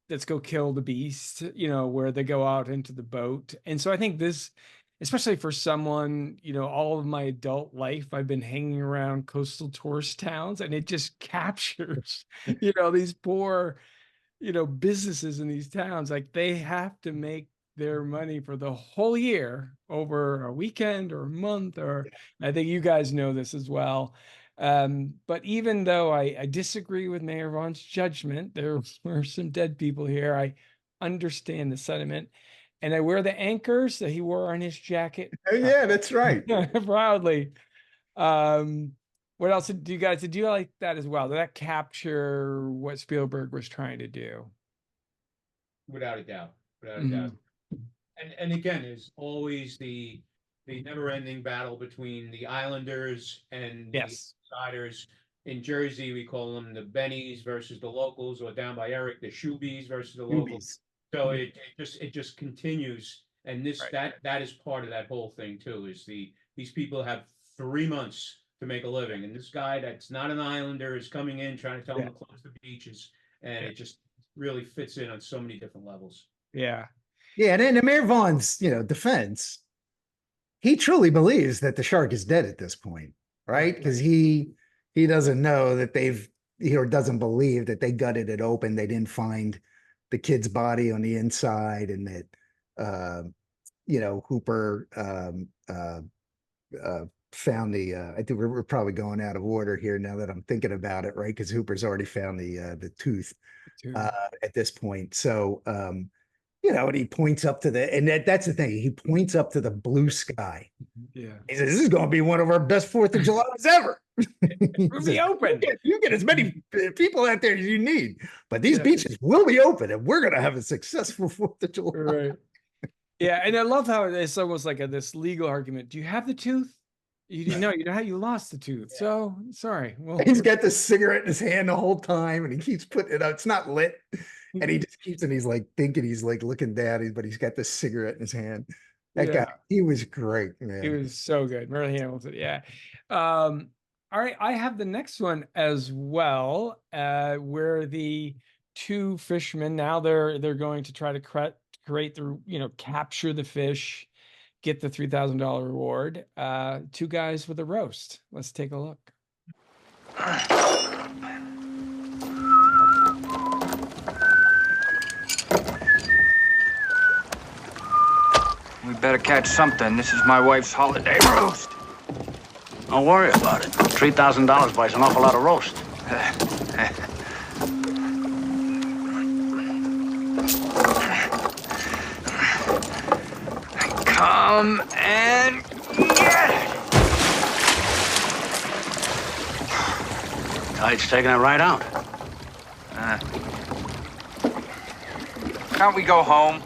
let's go kill the beast, where they go out into the boat. And so I think this, especially for someone, all of my adult life, I've been hanging around coastal tourist towns, and it just captures, these poor, businesses in these towns. Like, they have to make their money for the whole year over a weekend or a month, or I think you guys know this as well. But even though I disagree with Mayor Vaughn's judgment, there were some dead people here. I understand the sentiment, and I wear the anchors that he wore on his jacket. Yeah, that's right. Proudly. What else did you like that as well? Did that capture what Spielberg was trying to do? Without a doubt. Without a doubt. And again, there's always the never-ending battle between the Islanders and the outsiders. In Jersey, we call them the Bennies versus the locals, or down by Eric, the Shoebies versus the locals. So it just continues, and that is part of that whole thing too. Is these people have 3 months to make a living, and this guy that's not an Islander is coming in trying to tell them to close the beaches, and it just really fits in on so many different levels. Yeah. Yeah, and in Mayor Vaughn's, defense, he truly believes that the shark is dead at this point, right? Because he doesn't know that or doesn't believe that they gutted it open. They didn't find the kid's body on the inside, and that Hooper found the I think we're probably going out of order here now that I'm thinking about it, right? Because Hooper's already found the tooth at this point. So and he points up to that's the thing. He points up to the blue sky. Yeah. He says, "This is going to be one of our best 4th of Julys ever." We'll be open. You get as many people out there as you need, but these beaches will be open, and we're going to have a successful 4th of July. Right. Yeah, and I love how it's almost like this legal argument. Do you have the tooth? You didn't know. You know how you lost the tooth. So sorry. Well, he's got the cigarette in his hand the whole time, and he keeps putting it out. It's not lit, and he just keeps, and he's like thinking, he's like looking down, but he's got this cigarette in his hand. That guy, he was great, man. He was so good. Murray Hamilton. Yeah. All right. I have the next one as well, where the 2 fishermen, now they're going to try to create the, capture the fish, get the $3,000 reward. 2 guys with a roast. Let's take a look. We better catch something. This is my wife's holiday roast. Don't worry about it. $3,000 buys an awful lot of roast. Come and get it. Tide's taking it right out. Can't we go home?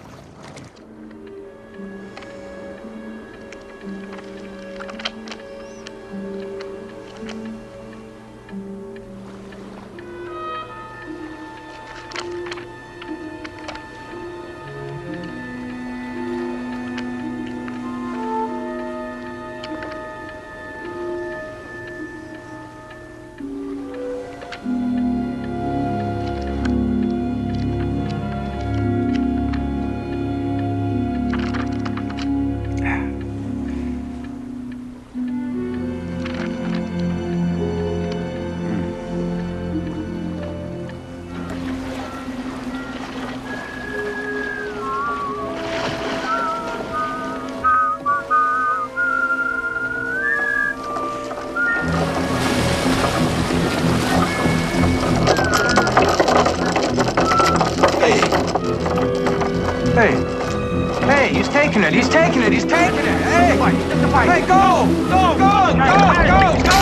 Hey, he's taking it. He's taking it. He's taking it. Hey, hey, go, go, go, go, go, go.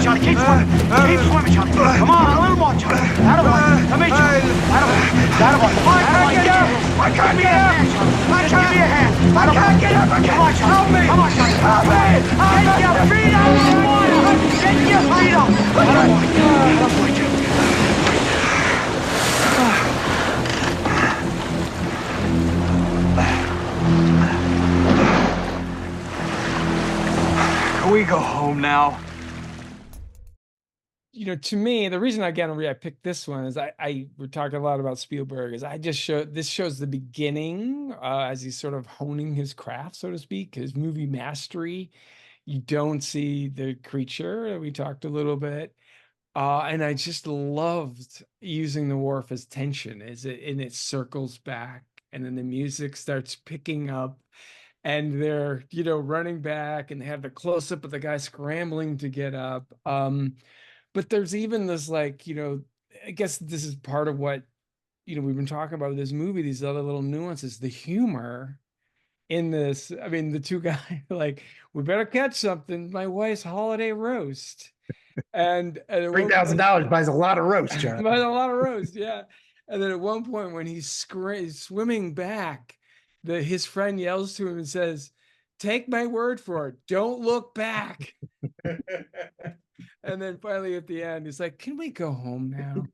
Charlie, keep swimming. Keep swimming, Charlie. Come on, a little more, Charlie. Attaboy. Come here, Charlie. Attaboy. I can't get up. I can't get up. Give me a hand. I can't get up. Come on, Charlie. Help me. Come on, Charlie. Help me. Get your feet out of the water. now. To me, the reason I picked this one is we're talking a lot about Spielberg. Is this shows the beginning as he's sort of honing his craft, so to speak, his movie mastery. You don't see the creature. We talked a little bit. And I just loved using the wharf as tension and it circles back and then the music starts picking up and they're, running back and they have the close up of the guy scrambling to get up. But there's even this I guess this is part of what, we've been talking about with this movie, these other little nuances, the humor in this. I mean, the two guys we better catch something. My wife's holiday roast. And $3,000 buys a lot of roast, John. buys a lot of roast, yeah. And then at one point when he's swimming back, his friend yells to him and says, "Take my word for it, don't look back." And then finally at the end, he's like, "Can we go home now?"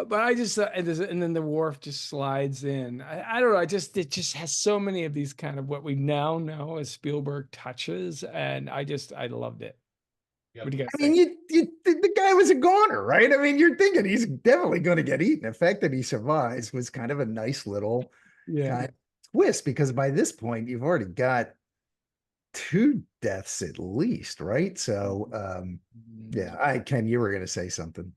But I just and then the wharf just slides in. I don't know. It just has so many of these kind of what we now know as Spielberg touches, and I loved it. Yep. What do you guys I mean, the guy was a goner, right? I mean, you're thinking he's definitely going to get eaten. The fact that he survives was kind of a nice little kind of twist, because by this point you've already got 2 deaths at least, right? So, Ken, you were going to say something.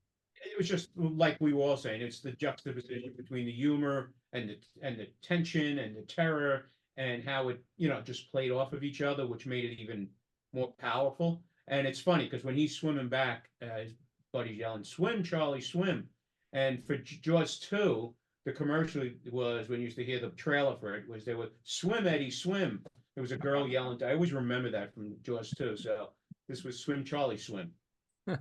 It was just like we were all saying, it's the juxtaposition between the humor and the tension and the terror and how it, just played off of each other, which made it even more powerful. And it's funny because when he's swimming back, his buddy's yelling, "Swim, Charlie, swim." And for Jaws 2, the commercial was, when you used to hear the trailer for it, was they would, "Swim, Eddie, swim." There was a girl yelling. I always remember that from Jaws 2. So this was "Swim, Charlie, swim." Yeah,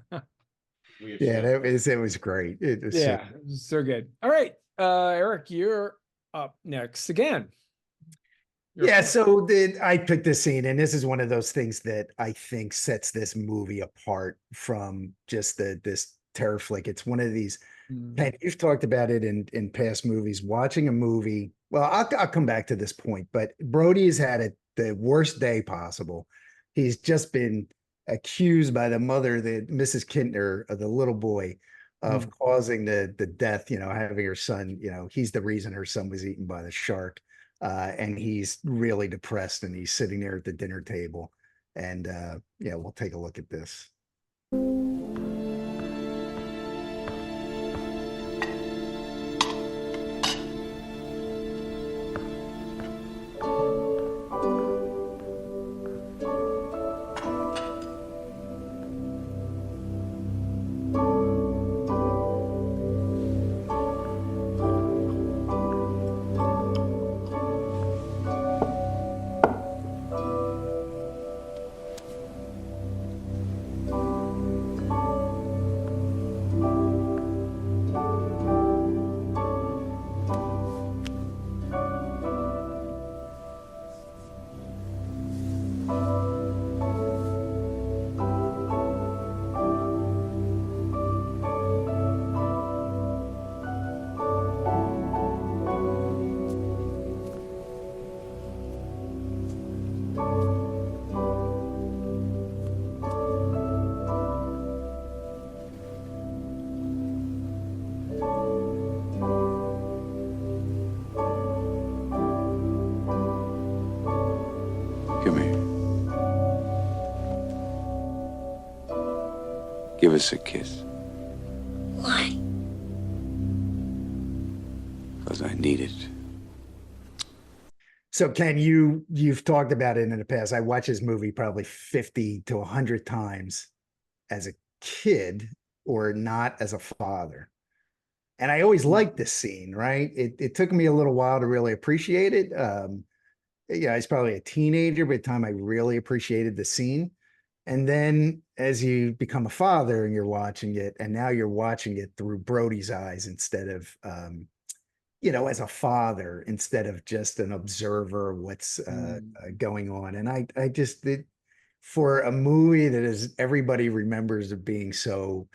it was great. It was it was so good. All right, Eric, you're up next again. So I picked this scene, and this is one of those things that I think sets this movie apart from just this terror flick. It's one of these, and you've talked about it in past movies, watching a movie. Well, I'll come back to this point, but Brody's had the worst day possible. He's just been accused by the mother, the Mrs. Kintner, of the little boy, of causing the death, having her son, he's the reason her son was eaten by the shark. And he's really depressed, and he's sitting there at the dinner table. And we'll take a look at this. Give us a kiss. Why? Because I need it. So Ken, you've talked about it in the past. I watched this movie probably 50 to 100 times as a kid, or not as a father. And I always liked this scene, right? It took me a little while to really appreciate it. I was probably a teenager by the time I really appreciated the scene. And then as you become a father and you're watching it, and now you're watching it through Brody's eyes instead of, as a father, instead of just an observer of what's going on. And I just did, for a movie that is, everybody remembers of being so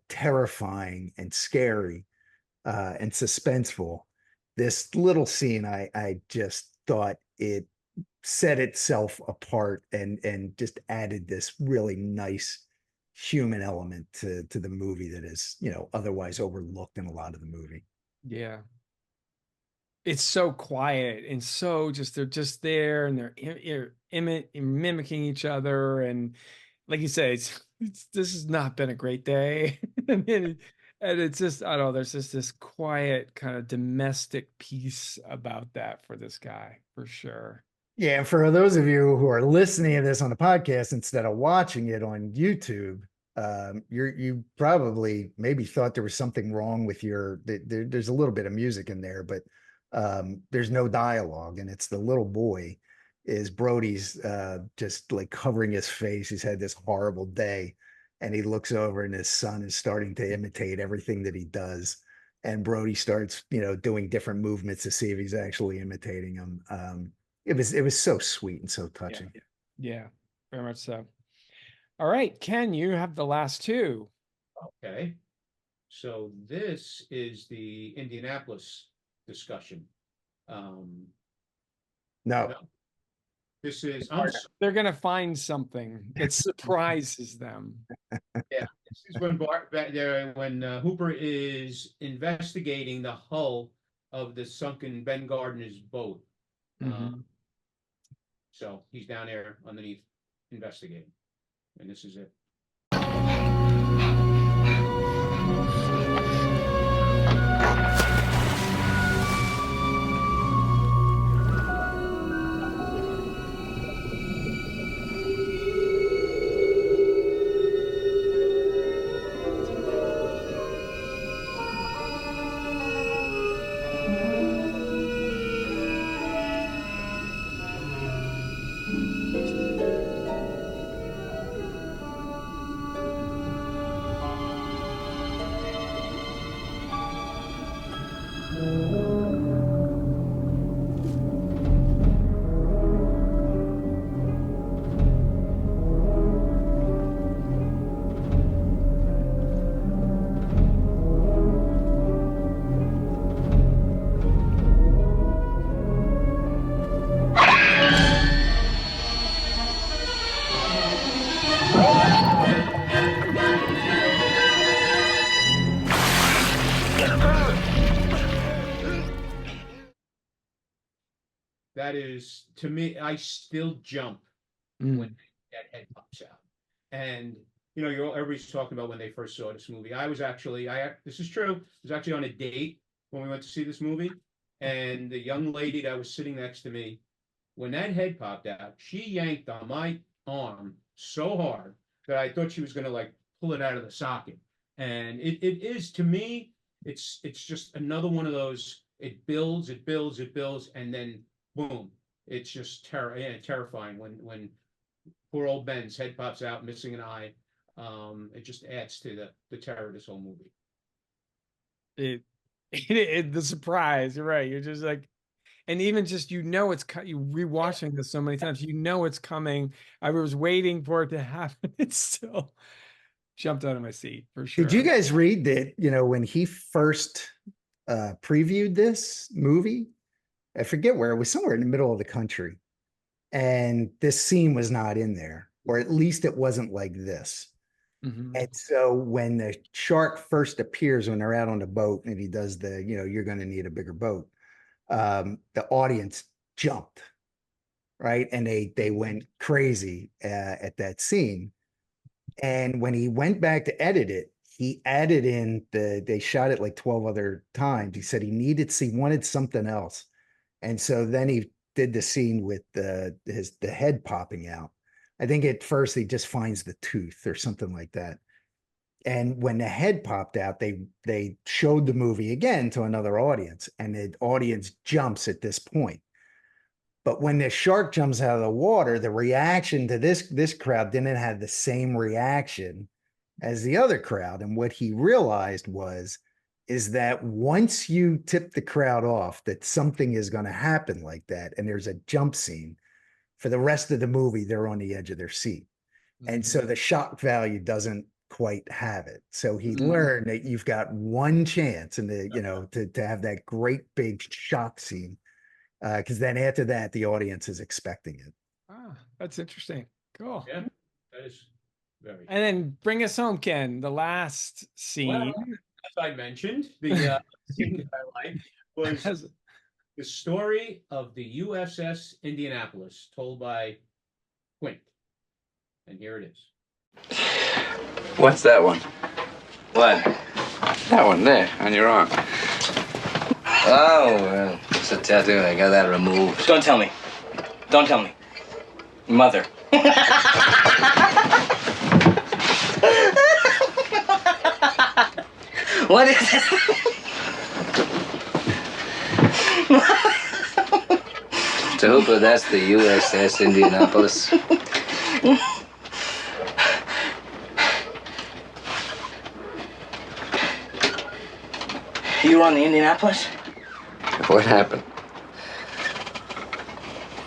terrifying and scary and suspenseful, this little scene, I just thought it set itself apart and just added this really nice human element to the movie that is, you know, otherwise overlooked in a lot of the movie. Yeah. It's so quiet and so just they're just there and they're mimicking each other, and like you say, this has not been a great day. And it's just, I don't know, there's just this quiet kind of domestic peace about that for this guy, for sure. Yeah, and for those of you who are listening to this on the podcast instead of watching it on YouTube, you probably maybe thought there was something wrong with there's a little bit of music in there, but there's no dialogue, and it's the little boy is Brody's just like covering his face. He's had this horrible day, and he looks over and his son is starting to imitate everything that he does. And Brody starts, you know, doing different movements to see if he's actually imitating him. It was so sweet and so touching. Yeah, very much so. All right, Ken, you have the last two. Okay. So this is the Indianapolis discussion. No. This is they're gonna find something that surprises them. Yeah, this is when Hooper is investigating the hull of the sunken Ben Gardner's boat. So he's down there underneath investigating, and this is it. That is, to me, I still jump when that head pops out. And, you know, everybody's talking about when they first saw this movie. I was actually, this is true, I was actually on a date when we went to see this movie. And the young lady that was sitting next to me, when that head popped out, she yanked on my arm so hard that I thought she was going to like pull it out of the socket. And it is, to me, it's just another one of those, it builds, and then boom, it's just terrifying when poor old Ben's head pops out, missing an eye. It just adds to the terror of this whole movie. The surprise, you're right. You're just like, and even just, you know, it's you rewatching this so many times, you know it's coming. I was waiting for it to happen. It's still jumped out of my seat for sure. Did you guys read that, you know, when he first previewed this movie, I forget where, it was somewhere in the middle of the country, and this scene was not in there, or at least it wasn't like this. And so when the shark first appears, when they're out on the boat and he does the, you know, you're going to need a bigger boat, the audience jumped, right? And they went crazy at that scene. And when he went back to edit it, he added in they shot it like 12 other times. He said he wanted something else. And so then he did the scene with the head popping out. I think at first he just finds the tooth or something like that. And when the head popped out, they showed the movie again to another audience, and the audience jumps at this point. But when the shark jumps out of the water, the reaction to this crowd didn't have the same reaction as the other crowd. And what he realized is that once you tip the crowd off that something is going to happen like that, and there's a jump scene, for the rest of the movie, they're on the edge of their seat. And so the shock value doesn't quite have it. So he learned that you've got one chance to have that great big shock scene. Because then after that, the audience is expecting it. Ah, that's interesting. Cool. Yeah, that is very. And then bring us home, Ken. The last scene. Well, as I mentioned, the scene that I liked was the story of the USS Indianapolis, told by Quint. And here it is. What's that one? What? That one there, on your arm. Oh, well, it's a tattoo. I got that removed. Don't tell me. Don't tell me. Mother. What is it? Mr. Hooper, that's the USS Indianapolis. You were on the Indianapolis? What happened?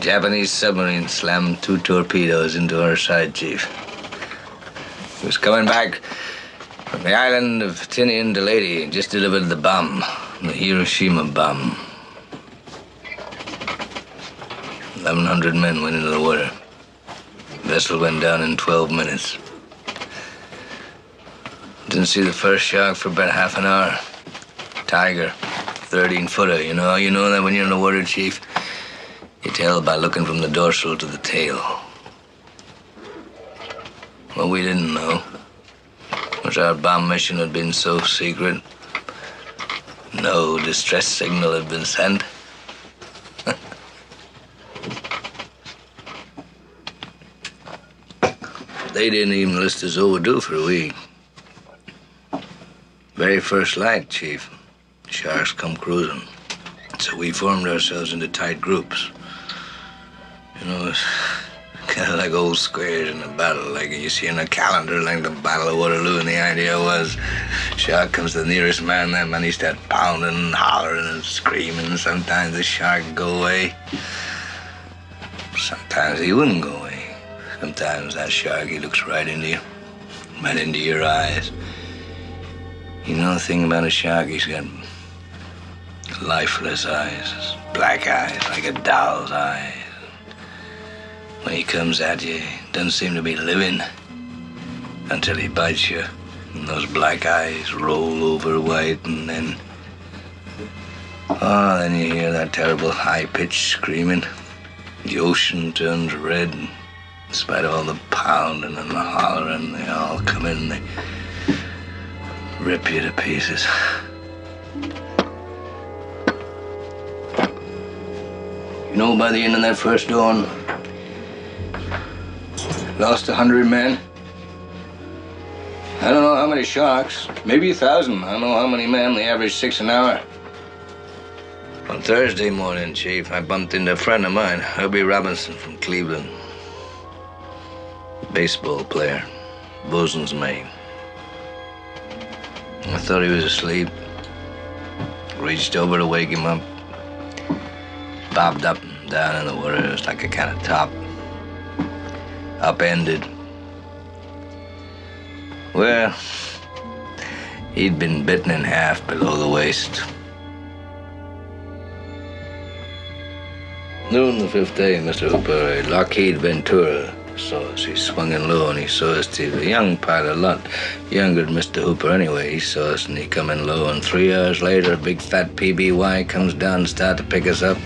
Japanese submarine slammed 2 torpedoes into our side, Chief. He was coming back from the island of Tinian to Leyte, just delivered the bomb, the Hiroshima bomb. 1,100 men went into the water. The vessel went down in 12 minutes. Didn't see the first shark for about half an hour. Tiger, 13-footer, you know that when you're in the water, Chief? You tell by looking from the dorsal to the tail. What we didn't know was our bomb mission had been so secret, no distress signal had been sent. They didn't even list us overdue for a week. Very first light, Chief. Sharks come cruising. So we formed ourselves into tight groups. It's kind of like old squares in a battle, like you see in a calendar, like the Battle of Waterloo, and the idea was, shark comes to the nearest man, that man he start pounding and hollering and screaming. Sometimes the shark would go away. Sometimes he wouldn't go away. Sometimes that shark, he looks right into you, right into your eyes. You know the thing about a shark, he's got lifeless eyes, black eyes, like a doll's eyes. When he comes at you, he doesn't seem to be living until he bites you. And those black eyes roll over white, and then you hear that terrible high-pitched screaming. The ocean turns red, and in spite of all the pounding and the hollering, they all come in and they rip you to pieces. By the end of that first dawn, lost 100 men. I don't know how many sharks, maybe 1,000. I don't know how many men. They average 6 an hour. On Thursday morning, Chief, I bumped into a friend of mine, Herbie Robinson from Cleveland. Baseball player, bosun's mate. I thought he was asleep. Reached over to wake him up. Bobbed up and down in the water. It was like a kind of top. Upended. Well, he'd been bitten in half below the waist. Noon the 5th day, Mr. Hooper, Lockheed Ventura saw us. He swung in low and he saw us. He's a young pilot, a lot younger than Mr. Hooper anyway. He saw us and he come in low, and 3 hours later, a big fat PBY comes down and started to pick us up.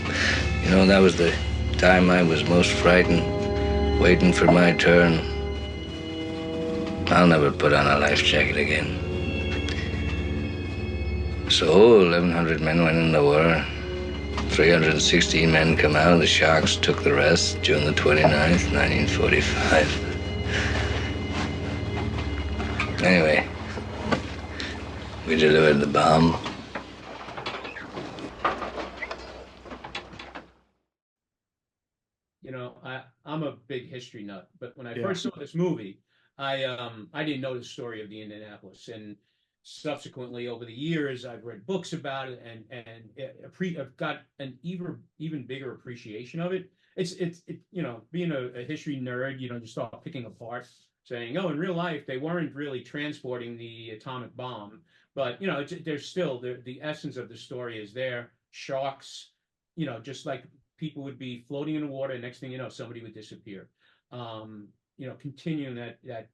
That was the time I was most frightened, waiting for my turn. I'll never put on a life jacket again. So 1,100 men went in the war. 316 men come out. The sharks took the rest June the 29th, 1945. Anyway, we delivered the bomb. I'm a big history nut, but when I first saw this movie, I didn't know the story of the Indianapolis, and subsequently over the years I've read books about it, and I've got an even bigger appreciation of it. It's being a history nerd, you start picking apart, saying, in real life they weren't really transporting the atomic bomb, but there's still the essence of the story is there. Sharks, just like people would be floating in the water, and next thing you know, somebody would disappear. Continuing that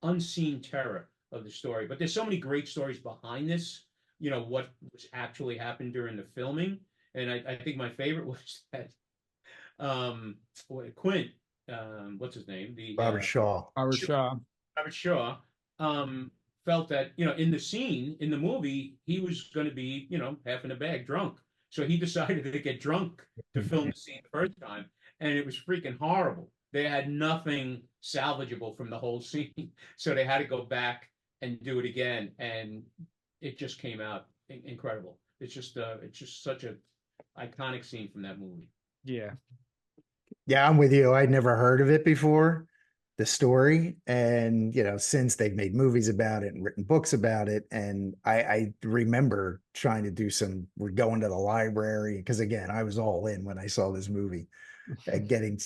unseen terror of the story. But there's so many great stories behind this, what was actually happened during the filming. And I think my favorite was that Quint, what's his name? Robert Shaw. Robert Shaw felt that, in the scene, in the movie, he was going to be, half in a bag drunk. So he decided to get drunk to film the scene the first time. And it was freaking horrible. They had nothing salvageable from the whole scene. So they had to go back and do it again. And it just came out incredible. It's just such a iconic scene from that movie. Yeah. Yeah, I'm with you. I'd never heard of it before, the story. And, since they've made movies about it and written books about it. And I remember trying to do we're going to the library, because again, I was all in when I saw this movie, getting,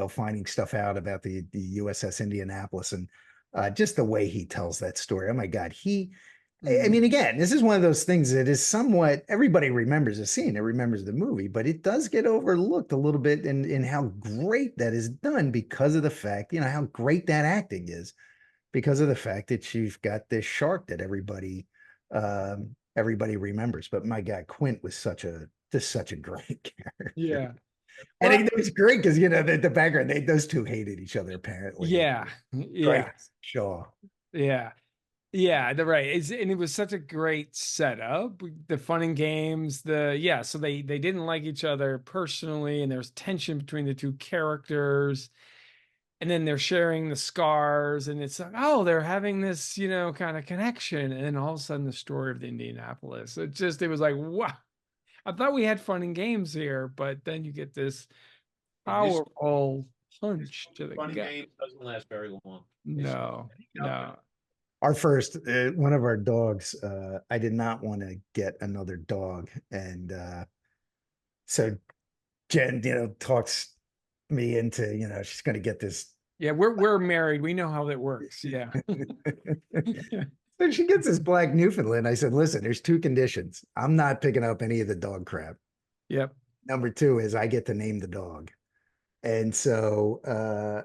finding stuff out about the USS Indianapolis, and just the way he tells that story. Oh my God. I mean, again, this is one of those things that is somewhat, everybody remembers the scene, it remembers the movie, but it does get overlooked a little bit in how great that is done, because of the fact, how great that acting is, because of the fact that you've got this shark that everybody remembers. But my God, Quint was such a great character. Yeah. And it was great because, the background, those two hated each other, apparently. Yeah. Yeah. Shaw. Yeah. Yeah, right. And it was such a great setup. The fun and games, so they didn't like each other personally, and there's tension between the two characters. And then they're sharing the scars, and it's like, oh, they're having this, kind of connection. And then all of a sudden, the story of the Indianapolis. It was like, wow. I thought we had fun and games here, but then you get this powerful punch to the Fun and gut. games doesn't last very long. No. Our first, one of our dogs, I did not want to get another dog. And so Jen, talks me into, she's going to get this. Yeah, we're married. We know how that works. Yeah. So she gets this black Newfoundland. I said, listen, there's two conditions. I'm not picking up any of the dog crap. Yep. Number two is I get to name the dog. And so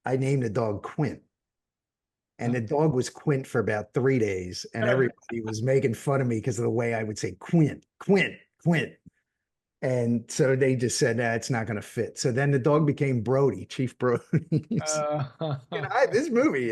I named the dog Quint. And the dog was Quint for about 3 days. And everybody was making fun of me because of the way I would say Quint. And so they just said, nah, it's not going to fit. So then the dog became Brody, Chief Brody. This movie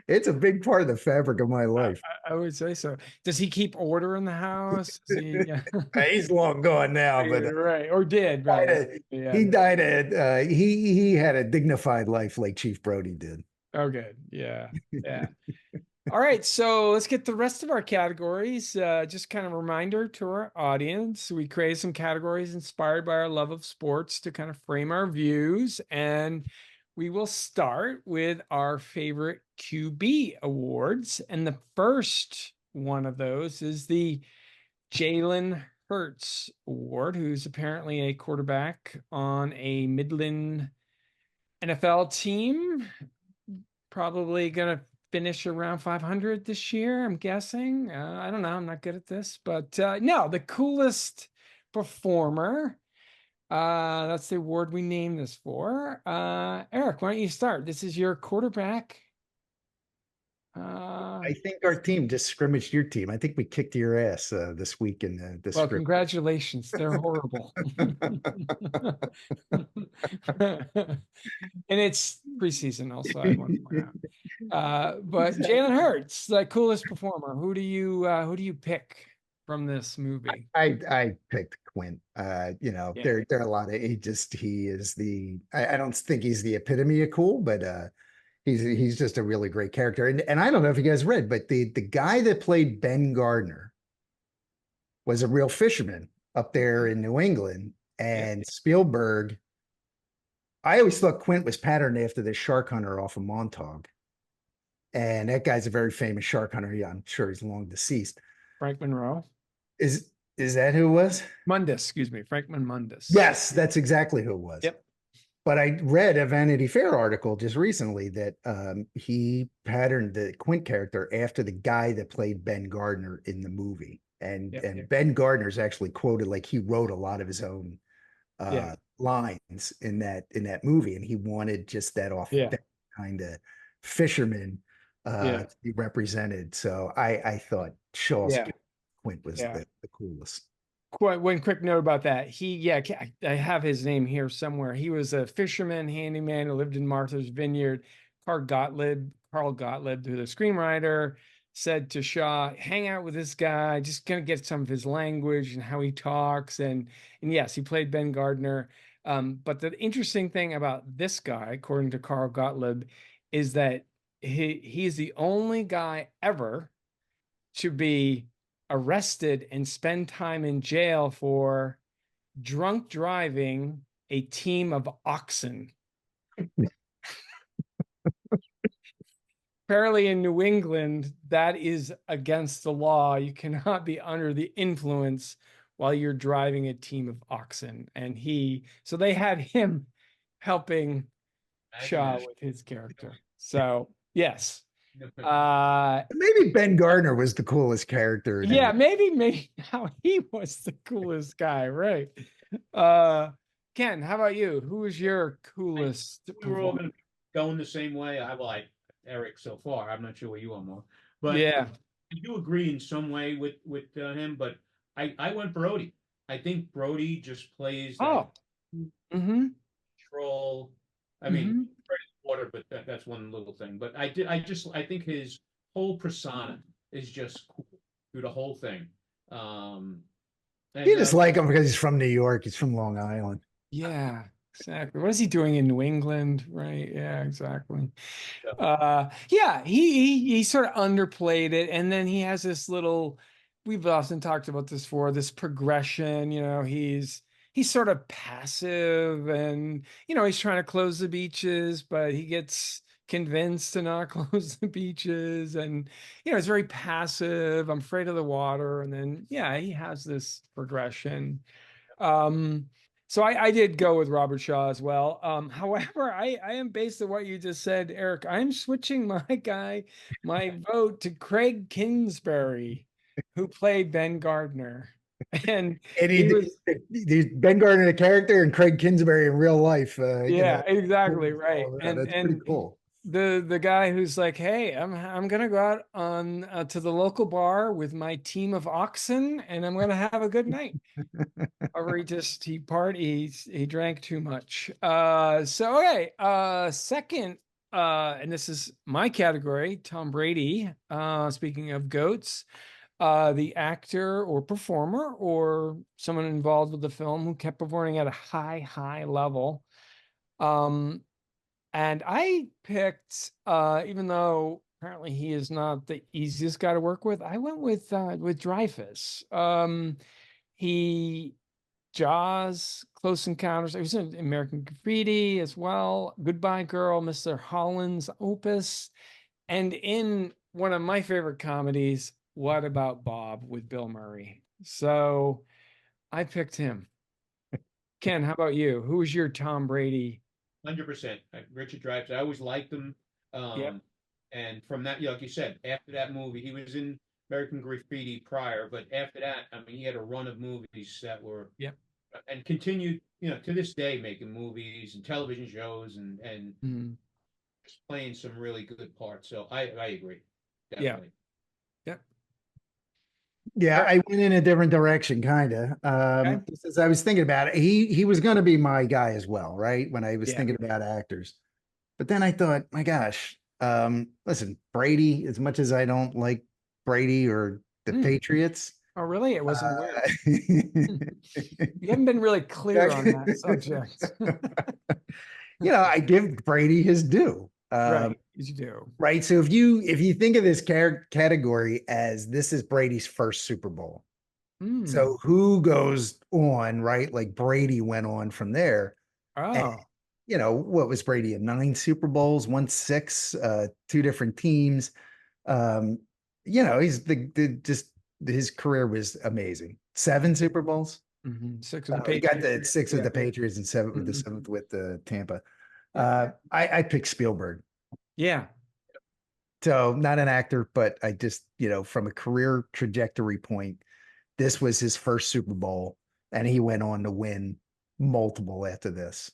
it's a big part of the fabric of my life. I would say so. Does he keep order in the house? He's long gone now, but right. Or did, right? He died at, he had a dignified life like Chief Brody did. Oh, good. Yeah. Yeah. All right. So let's get the rest of our categories. Just kind of a reminder to our audience. We created some categories inspired by our love of sports to kind of frame our views. And we will start with our favorite QB awards. And the first one of those is the Jalen Hurts Award, who's apparently a quarterback on a Midland NFL team. Probably going to finish around 500 this year, I'm guessing. I don't know. I'm not good at this. But no, the coolest performer. That's the award we named this for. Eric, why don't you start? This is your quarterback. I think our team just scrimmaged your team. I think we kicked your ass this week in this. Well, congratulations. They're horrible. And it's preseason also, I want to point out. But Jalen Hurts, the coolest performer. Who do you pick from this movie? I picked Quint. There are a lot of he is the I don't think he's the epitome of cool, but he's just a really great character. And I don't know if you guys read, but the guy that played Ben Gardner was a real fisherman up there in New England. And Spielberg, I always thought Quint was patterned after the shark hunter off of Montauk. And that guy's a very famous shark hunter. Yeah, I'm sure he's long deceased. Frank Monroe. Is that who it was? Mundus, excuse me. Franklin Mundus. Yes, that's exactly who it was. Yep. But I read a Vanity Fair article just recently that he patterned the Quint character after the guy that played Ben Gardner in the movie. And Ben Gardner's actually quoted like he wrote a lot of his own lines in that movie, and he wanted just that authentic kind of fisherman to be represented. So I thought Shaw's Quint was the coolest. One quick note about that. I have his name here somewhere. He was a fisherman, handyman who lived in Martha's Vineyard. Carl Gottlieb, who the screenwriter, said to Shaw, hang out with this guy, just gonna get some of his language and how he talks. And yes, he played Ben Gardner. But the interesting thing about this guy, according to Carl Gottlieb, is that he's the only guy ever to be arrested and spend time in jail for drunk driving a team of oxen. Apparently in New England, that is against the law. You cannot be under the influence while you're driving a team of oxen. And so they had him helping Shaw with his character. So yes. Maybe Ben Gardner was the coolest character. Yeah, maybe how he was the coolest guy, right? Ken, how about you? Who was your coolest? We were all going to go in the same way. I like Eric so far. I'm not sure where you are more, but yeah, I do agree in some way with him. But I went Brody. I think Brody just plays that control. I mean, water, but that's one little thing. But I think his whole persona is just cool through the whole thing. You just like him because he's from New York. He's from Long Island. Yeah, exactly. What is he doing in New England? Right. Yeah, exactly. He sort of underplayed it. And then he has this little, we've often talked about this before, this progression, he's sort of passive and, he's trying to close the beaches, but he gets convinced to not close the beaches. And, he's very passive. I'm afraid of the water. And then, he has this progression. So I did go with Robert Shaw as well. However, I am based on what you just said, Eric. I'm switching my vote to Craig Kingsbury, who played Ben Gardner. And he's Ben Gardner, the character, and Craig Kingsbury in real life. Exactly right. And that's pretty cool. The guy who's like, hey, I'm gonna go out on to the local bar with my team of oxen, and I'm gonna have a good night. Or he drank too much. Second, and this is my category, Tom Brady. Speaking of GOATs. The actor or performer or someone involved with the film who kept performing at a high level. And I picked, even though apparently he is not the easiest guy to work with, I went with Dreyfuss. Jaws, Close Encounters. He was in American Graffiti as well. Goodbye Girl, Mr. Holland's Opus, and in one of my favorite comedies, What About Bob with Bill Murray. So I picked him. Ken, how about you? Who was your Tom Brady? 100%. Richard Dreyfuss. I always liked him. And from that, like you said, after that movie, he was in American Graffiti prior, but after that, I mean, he had a run of movies that were, and continued, to this day, making movies and television shows and just playing some really good parts. So I agree. Definitely. Yeah, I went in a different direction, kind of. As I was thinking about it, he was going to be my guy as well, right? When I was thinking about actors, but then I thought, my gosh, listen, Brady. As much as I don't like Brady or the Patriots. Oh, really? It wasn't weird. You haven't been really clear on that subject. I give Brady his due. Right, you do. Right. So if you think of this category as this is Brady's first Super Bowl, so who goes on, right? Like Brady went on from there. Oh, And, what was Brady at 9 Super Bowls, won 6, 2 different teams. He's just his career was amazing. 7 Super Bowls. 6 with the He got the 6 with the Patriots and 7 with the 7th with the Tampa. I picked Spielberg. Yeah. So not an actor, but I just, from a career trajectory point, this was his first Super Bowl and he went on to win multiple after this.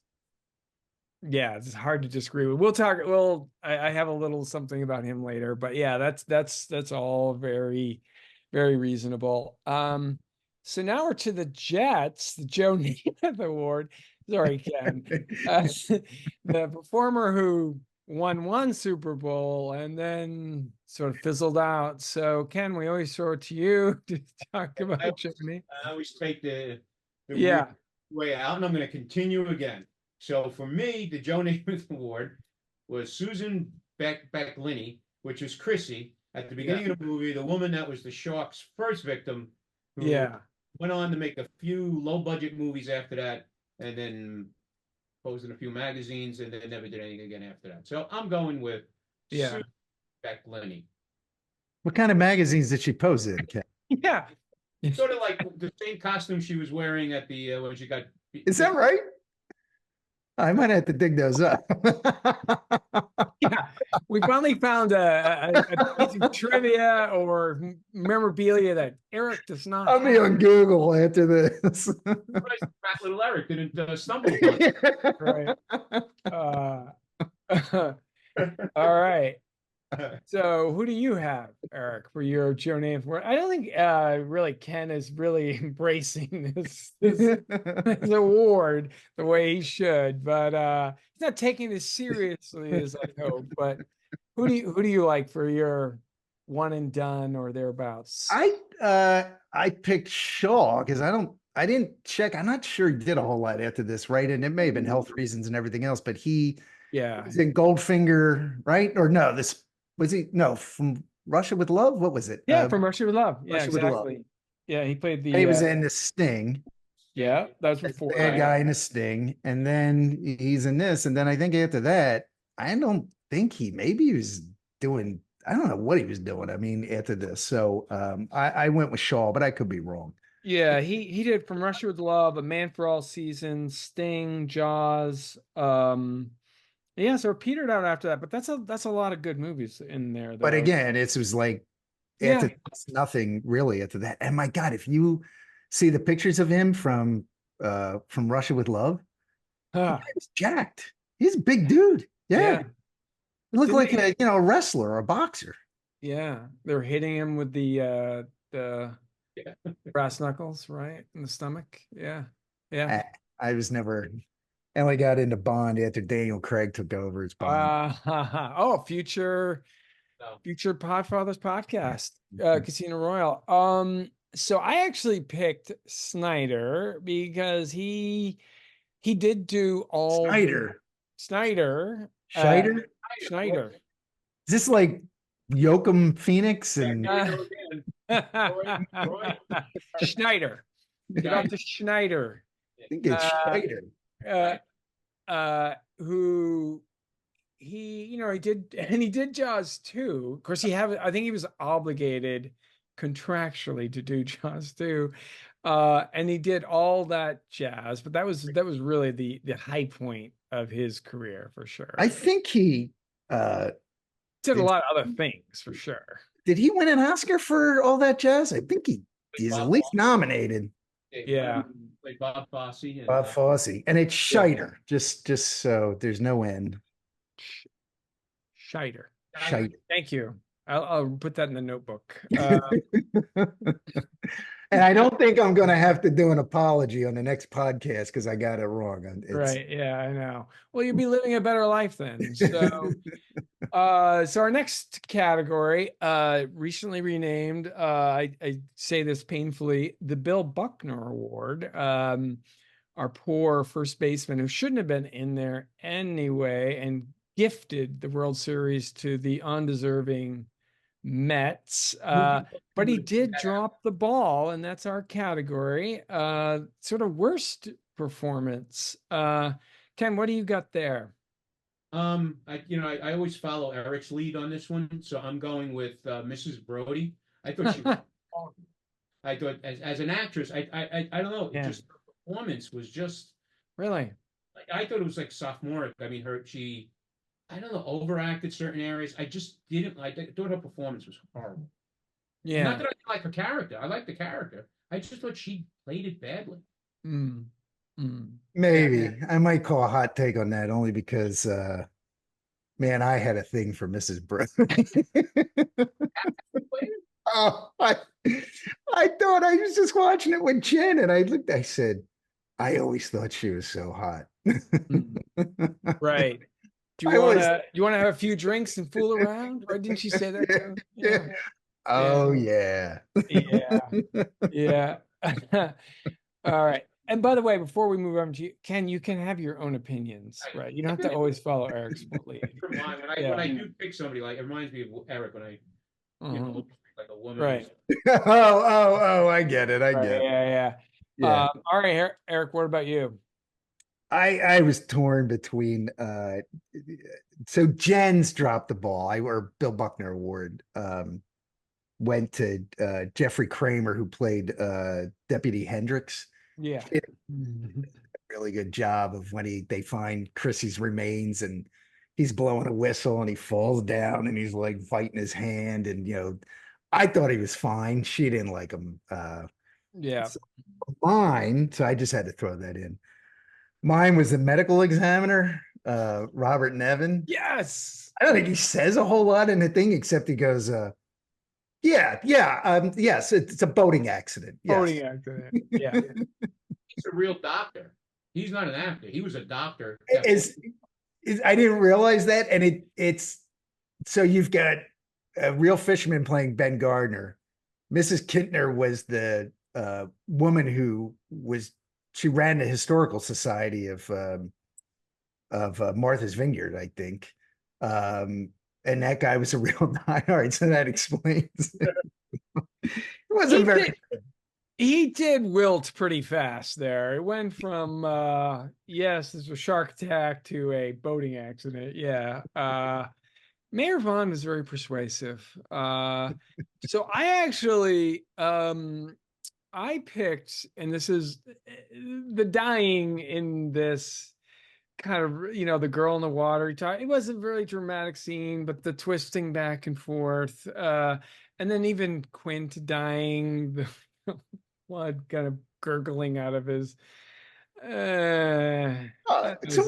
Yeah, it's hard to disagree with. We'll talk. Well, I have a little something about him later, but yeah, that's all very, very reasonable. So now we're to the Jets, the Joe Namath Award. Sorry, Ken. The performer who won one Super Bowl and then sort of fizzled out. So Ken, we always throw it to you to talk about Joe Namath. I always take the Yeah. way out, and I'm going to continue again. So for me, the Joe Namath Award was Susan Beck-Linney, which was Chrissy at the beginning of the movie, the woman that was the shark's first victim, who went on to make a few low-budget movies after that, and then posed in a few magazines, and then never did anything again after that. So I'm going with Susan Beck-Linney. What kind of magazines did she pose in, Ken? Yeah. Sort of like the same costume she was wearing at the when she got. Is that right? I might have to dig those up. Yeah, we finally found a piece of trivia or memorabilia that Eric does not. I'll be on Google after this. Fat little Eric didn't stumble upon it. Right. All right. So who do you have, Eric, for your Joe Namath Award? I don't think really Ken is really embracing this award the way he should, but he's not taking it as seriously as I hope. But who do you like for your one and done or thereabouts? I picked Shaw because I didn't check. I'm not sure he did a whole lot after this, right? And it may have been health reasons and everything else, but he was in Goldfinger, right? Or no, this was he? No, from Russia with Love. What was it? Yeah, from Russia with Love. Yeah, Russia with Love. exactly. Yeah, he played the. He was in The Sting. Yeah, that was before. Bad guy in The Sting, and then he's in this, and then I think after that, I don't think maybe he was doing. I don't know what he was doing. I mean, after this, so I went with Shaw, but I could be wrong. Yeah, he did From Russia with Love, A Man for All Seasons, Sting, Jaws. Yeah, so it petered out after that, but that's a lot of good movies in there. Though. But again, it was like after nothing really after that. And my God, if you see the pictures of him from Russia with Love, he's jacked. He's a big dude. Yeah. He looked like a wrestler or a boxer. Yeah, they're hitting him with the brass knuckles, right, in the stomach. Yeah. I was never. I only got into Bond after Daniel Craig took over as Bond. Future Podfatherz podcast, Casino Royale. So I actually picked Snyder because he did do all Schneider. Is this like Joachim Phoenix and Schneider? Dr. Schneider. I think it's Schneider. Who he did Jaws too. Of course, I think he was obligated contractually to do Jaws too. And he did all that jazz, but that was really the high point of his career for sure. I think he did a lot of other things for sure. Did he win an Oscar for all that jazz? I think he's at least nominated. Yeah. Like Bob Fosse. Bob Fosse. And it's Scheider, just so there's no end. Scheider. Scheider. Thank you. I'll put that in the notebook. And I don't think I'm going to have to do an apology on the next podcast because I got it wrong. Right. Yeah, I know. Well, you'll be living a better life then. So, so our next category, recently renamed, I say this painfully, the Bill Buckner Award. Our poor first baseman who shouldn't have been in there anyway, and gifted the World Series to the undeserving Mets, but he did drop the ball, and that's our category. Sort of worst performance. Ken, what do you got there? I always follow Eric's lead on this one, so I'm going with Mrs. Brody. I thought she I thought as an actress, I don't know, just her performance was just really like I thought it was like sophomoric. I mean, I don't know, overacted certain areas. I just didn't like. I thought her performance was horrible. Yeah. Not that I didn't like her character. I liked the character. I just thought she played it badly. Maybe I might call a hot take on that only because, man, I had a thing for Mrs. Brown. Oh, I thought I was just watching it with Jen, and I said, I always thought she was so hot. Right. Do I you want was- to have a few drinks and fool around? Or didn't she say that too? Yeah. Oh yeah. Yeah. All right. And by the way, before we move on to you, Ken, you can have your own opinions, right? You don't have to always follow Eric's lead. When I do pick somebody, like it reminds me of Eric when I, like a woman. Right. Oh, I get it. I Right, get it. yeah. Yeah. All right, Eric, what about you? I was torn between so Jen's dropped the ball. Or Bill Buckner Award went to Jeffrey Kramer, who played Deputy Hendricks. Yeah. Did a really good job of when they find Chrissy's remains and he's blowing a whistle and he falls down and he's like fighting his hand, and I thought he was fine. She didn't like him. Yeah. So I just had to throw that in. Mine was the medical examiner, Robert Nevin. Yes. I don't think he says a whole lot in the thing, except he goes, yes, it's a boating accident. Yes. Boating accident. Yeah. He's a real doctor. He's not an actor. He was a doctor. I didn't realize that. And it's so you've got a real fisherman playing Ben Gardner. Mrs. Kintner was the woman who she ran the historical society of Martha's Vineyard, I think. And that guy was a real diehard, so that explains. It wasn't very. He did wilt pretty fast there. It went from yes, this was a shark attack to a boating accident. Yeah. Mayor Vaughn was very persuasive. So I actually I picked, and this is the dying in this kind of, the girl in the water. It wasn't a really dramatic scene, but the twisting back and forth. And then even Quint dying, the blood kind of gurgling out of his. So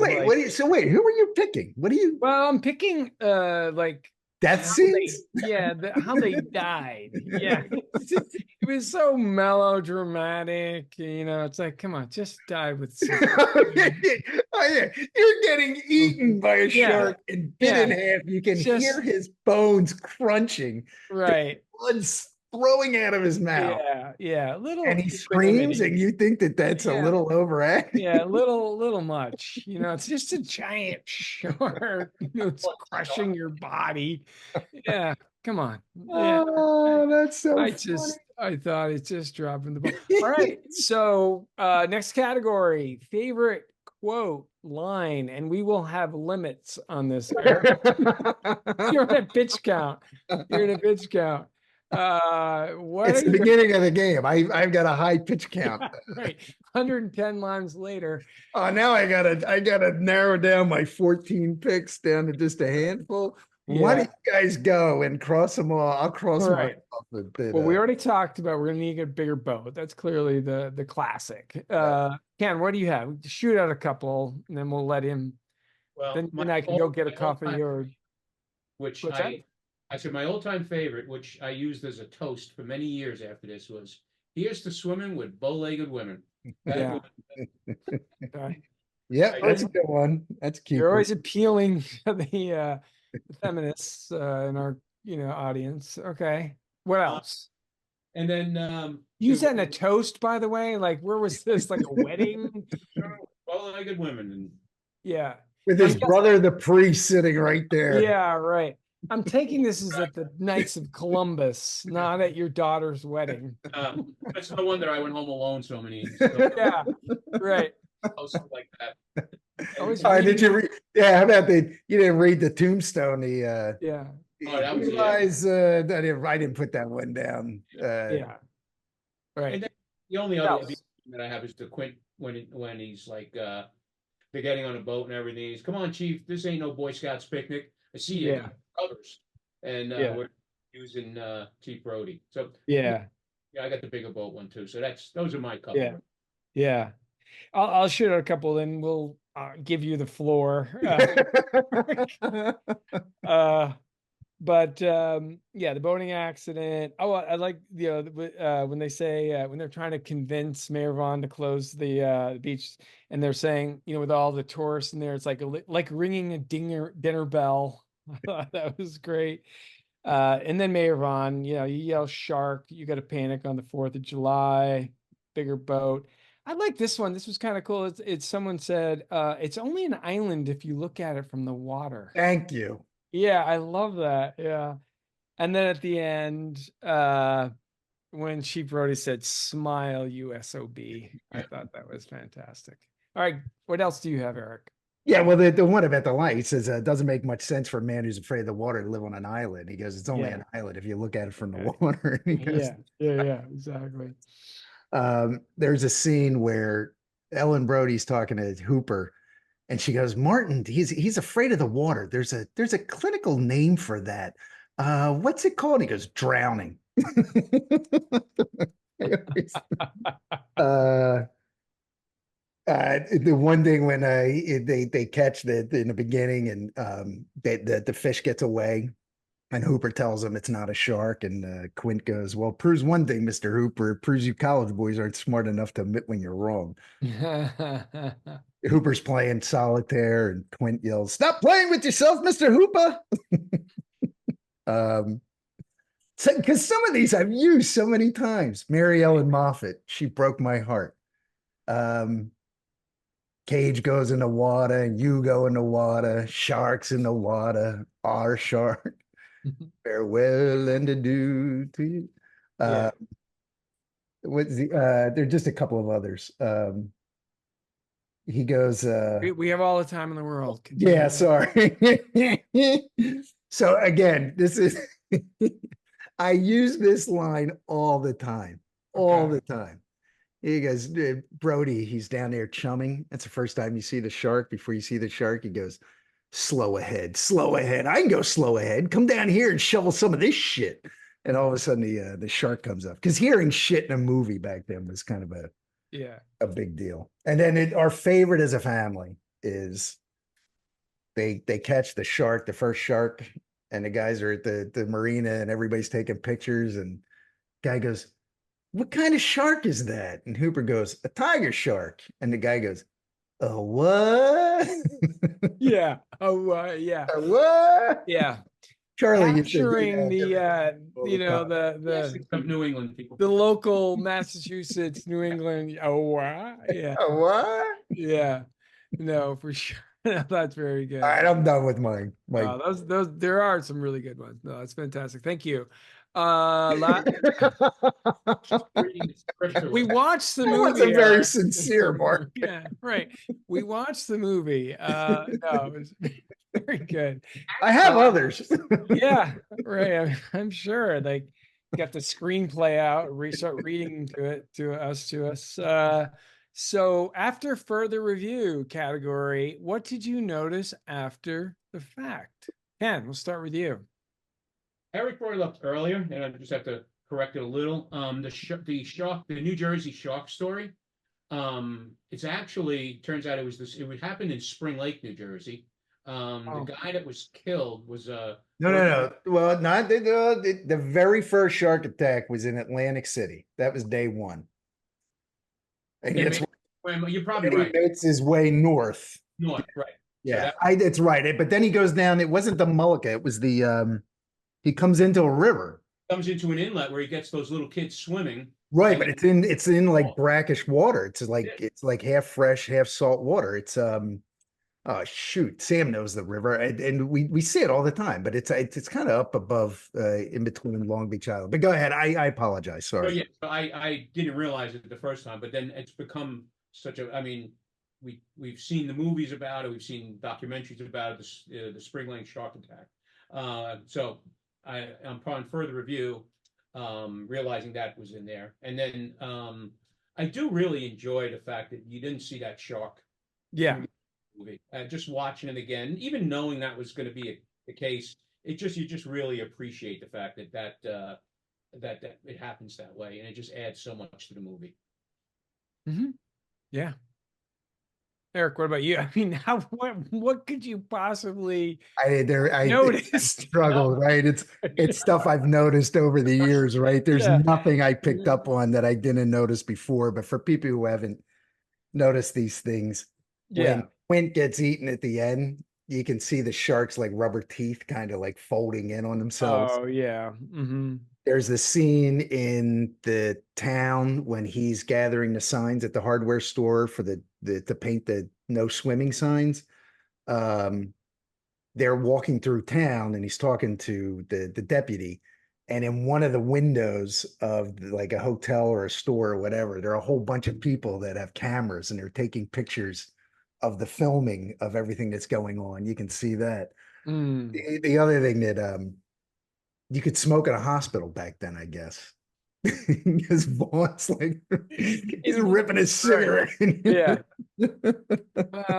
wait, who were you picking? What do you? Well, I'm picking like death scenes. How they died. Yeah, it was so melodramatic. It's like, come on, just die with. You're getting eaten by a shark and bit in half. You can hear his bones crunching. Right, blood's throwing out of his mouth. Yeah, little. And he screams, and you think that's a little overacted. Yeah, little much. It's just a giant shark. It's crushing your body. Yeah, come on. Yeah. Oh, that's so. I thought it's just dropping the ball. All right, so next category: favorite quote line, and we will have limits on this. You're in a pitch count. It's the beginning of the game. I've got a high pitch count. Right, 110 lines later. Oh, now I gotta narrow down my 14 picks down to just a handful. Yeah. Why don't you guys go and cross them all? I'll cross them off. Well, we already talked about we're gonna need a bigger boat. That's clearly the classic. Ken, what do you have? Shoot out a couple, and then we'll let him. Well, then I can go get a coffee or. Which I said my all-time favorite, which I used as a toast for many years after this, was "Here's to swimming with bow-legged women." Yeah, that's a good one. That's cute. You're always appealing to the feminists in our audience. Okay, what else? And then you said in a toast, by the way. Like, where was this? Like a wedding? Bow-legged women, and with his brother, the priest, sitting right there. Yeah, right. I'm taking this as at the Knights of Columbus, not at your daughter's wedding. It's no wonder I went home alone so many. Yeah, right. Something like that. Did you read? Yeah, how about you didn't read the tombstone? Yeah. That was I didn't put that one down. Yeah. Right. And then the only other that I have is the Quint when he's like they're getting on a boat and everything. He's, "Come on, Chief, this ain't no Boy Scouts picnic. I see you brothers." And we're using Chief Brody. So I got the bigger boat one too. So those are my couple. Yeah. I'll shoot out a couple, then we'll give you the floor. But yeah, the boating accident. Oh, I like when they say when they're trying to convince Mayor Vaughn to close the beach, and they're saying, with all the tourists in there, it's like ringing a dinner bell. I thought that was great. And then Mayor Vaughn, you yell shark, you got to panic on the 4th of July, bigger boat. I like this one. This was kind of cool. It's someone said it's only an island if you look at it from the water. Thank you. Yeah, I love that. Yeah. And then at the end, when Chief Brody said, "Smile, USOB," I thought that was fantastic. All right. What else do you have, Eric? Yeah, well, the one about the light, he says, it doesn't make much sense for a man who's afraid of the water to live on an island. He goes, it's only an island if you look at it from the water. He goes, yeah, exactly. There's a scene where Ellen Brody's talking to Hooper, and she goes, Martin, he's afraid of the water. There's a clinical name for that. What's it called? He goes, drowning. The one thing when they catch in the beginning, and the fish gets away, and Hooper tells him it's not a shark, and Quint goes, well, proves one thing, Mr. Hooper. It proves you college boys aren't smart enough to admit when you're wrong. Hooper's playing solitaire, and Quint yells, stop playing with yourself, Mr. Hooper. Because some of these I've used so many times. Mary Ellen Moffat, she broke my heart. Cage goes in the water, and you go in the water. Sharks in the water. Our shark. Farewell and adieu to you. What's there are just a couple of others. He goes, we have all the time in the world. Yeah, sorry. So again, this is I use this line all the time. All the time. He goes, Brody, he's down there chumming. That's the first time you see the shark. Before you see the shark, he goes, slow ahead, slow ahead. I can go slow ahead. Come down here and shovel some of this shit. And all of a sudden the shark comes up. Because hearing shit in a movie back then was kind of a big deal. And then our favorite as a family is they catch the shark, the first shark, and the guys are at the marina, and everybody's taking pictures, and guy goes, what kind of shark is that? And Hooper goes, a tiger shark. And the guy goes, a what? Yeah. Oh, yeah. A what? Yeah. Charlie, capturing the New England people, the local Massachusetts, New England. Oh, wow. Yeah. A what? Yeah. No, for sure. That's very good. All right, I'm done with mine. Those there are some really good ones. No, that's fantastic. Thank you. We watched the movie. That was a very sincere, Mark. Yeah, right. We watched the movie. No, it was very good. I have others. Yeah, right. I'm sure they got the screenplay out, start reading to us. So after further review category, what did you notice after the fact? Ken, we'll start with you. Eric brought it up earlier, and I just have to correct it a little. The New Jersey shark story. It's actually turns out it would happen in Spring Lake, New Jersey. The guy that was killed was no. Well, not the very first shark attack was in Atlantic City. That was day one. And you're probably right. He makes his way north. North, right? Yeah, so that's right. But then he goes down. It wasn't the Mullica. It was the he comes into a river. Comes into an inlet where he gets those little kids swimming. Right, but it's in like brackish water. It's like half fresh, half salt water. It's oh shoot, Sam knows the river, and we see it all the time. But it's kind of up above, in between Long Beach Island. But go ahead. I apologize. Sorry. So, yeah, I didn't realize it the first time, but then it's become such a. I mean, we've seen the movies about it. We've seen documentaries about it, the Spring Lake shark attack. So upon further review, realizing that was in there, and then I do really enjoy the fact that you didn't see that shark. Yeah. Movie. Just watching it again, even knowing that was going to be the case, you just really appreciate the fact that it happens that way, and it just adds so much to the movie. Mm-hmm. Yeah. Eric, what about you? I mean, what could you possibly I notice? struggled, right? It's stuff I've noticed over the years, right? There's Yeah. nothing I picked up on that I didn't notice before. But for people who haven't noticed these things, Yeah. when Quint gets eaten at the end, you can see the sharks like rubber teeth kind of like folding in on themselves. Oh yeah. Mm-hmm. There's the scene in the town when he's gathering the signs at the hardware store for the to paint the no swimming signs. Um, they're walking through town and he's talking to the deputy. And in one of the windows of like a hotel or a store or whatever, there are a whole bunch of people that have cameras and they're taking pictures of the filming of everything that's going on. You can see that. The other thing that you could smoke in a hospital back then, I guess. Because Vaughn's like he's ripping his cigarette. Yeah.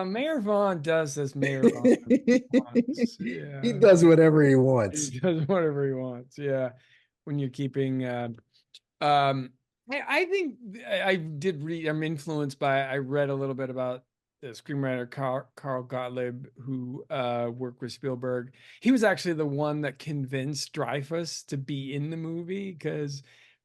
Mayor Vaughn does as Mayor Vaughn wants. Yeah. He does whatever he wants. He does whatever he wants. Yeah. When you're keeping I think I did read, I'm influenced by, I read a little bit about the screenwriter Carl Gottlieb, who worked with Spielberg. He was actually the one that convinced Dreyfuss to be in the movie because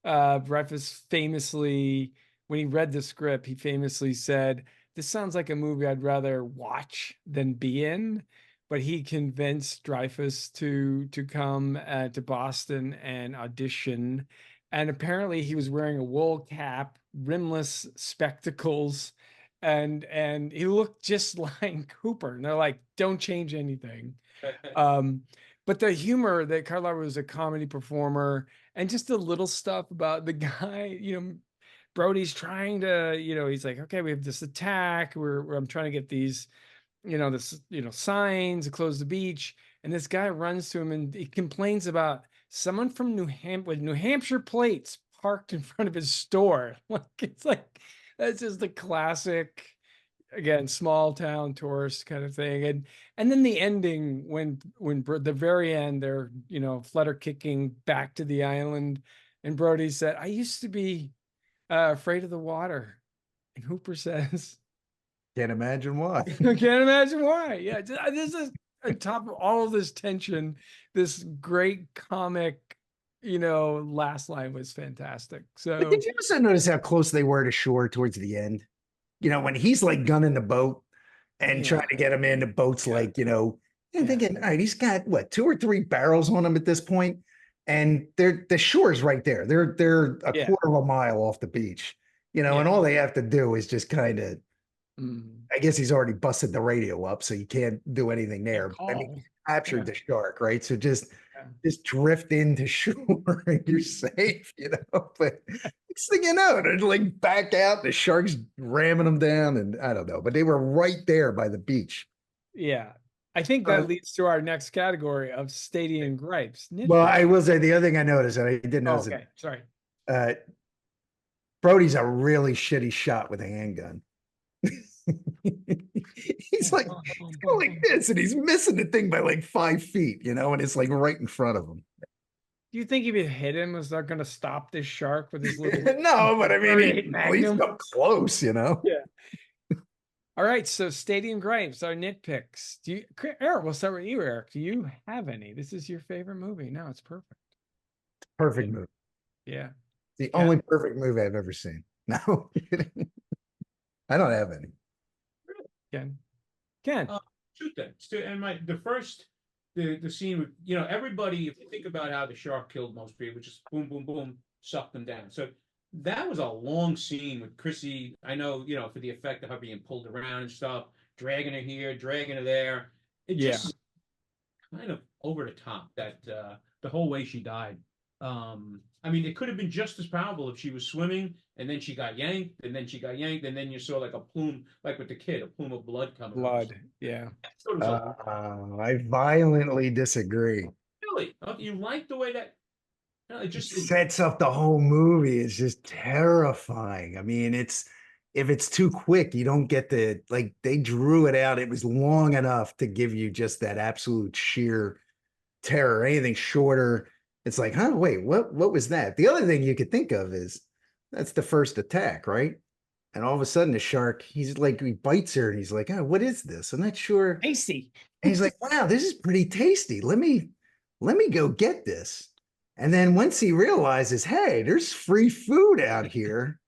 Dreyfuss famously, when he read the script, he famously said, "This sounds like a movie I'd rather watch than be in." But he convinced Dreyfuss to come to Boston and audition. And apparently he was wearing a wool cap, rimless spectacles, and he looked just like Hooper. And they're like, don't change anything. But the humor that Carl was a comedy performer, and just the little stuff about the guy, Brody's trying to, he's like, okay, we have this attack. I'm trying to get these, signs to close the beach. And this guy runs to him and he complains about someone from New Hampshire plates parked in front of his store. It's like, that's just the classic, again, small town tourist kind of thing. And then the ending when the very end, they're, flutter kicking back to the island. And Brody said, I used to be afraid of the water. And Hooper says, can't imagine why. Can't imagine why. Yeah. This is on top of all of this tension, this great comic, last line was fantastic. So but did you also notice how close they were to shore towards the end? When he's like gunning the boat and trying to get him in, the boat's like, and thinking, all right, he's got what, 2 or 3 barrels on him at this point, and the shore's right there. They're a quarter of a mile off the beach, and all they have to do is just kind of. I guess he's already busted the radio up, so you can't do anything there. I mean, captured the shark, right? So just drift into shore and you're safe, But next thing you know, they're like back out, the shark's ramming them down, and I don't know, but they were right there by the beach. Yeah. I think that leads to our next category of stadium gripes. Well, I will say the other thing I noticed, and I didn't notice it. Sorry. Brody's a really shitty shot with a handgun. He's like, he's going like this, and he's missing the thing by like 5 feet, and it's like right in front of him. Do you think if you hit him, was that going to stop this shark with his little? No, but I mean, he's up close, Yeah. All right, so stadium gripes, our nitpicks. Eric? We'll start with you, Eric. Do you have any? This is your favorite movie. No, it's perfect. Perfect movie. Yeah. The only perfect movie I've ever seen. No, I don't have any. Ken. 2 things. And the scene with, everybody, if you think about how the shark killed most people, just boom, boom, boom, sucked them down. So that was a long scene with Chrissy. I know, for the effect of her being pulled around and stuff, dragging her here, dragging her there. It just kind of over the top, that the whole way she died. I mean, it could have been just as powerful if she was swimming and then she got yanked, and then you saw like a plume, like with the kid, a plume of blood coming out. Yeah. I violently disagree. Really? You like the way that it sets up the whole movie? It's just terrifying. I mean, if it's too quick, you don't get they drew it out. It was long enough to give you just that absolute sheer terror. Anything shorter, it's like, wait, what was that? The other thing you could think of is that's the first attack, right? And all of a sudden the shark, he's like, he bites her and he's like, oh, what is this? I'm not sure. Tasty. And he's like, wow, this is pretty tasty. Let me go get this. And then once he realizes, hey, there's free food out here,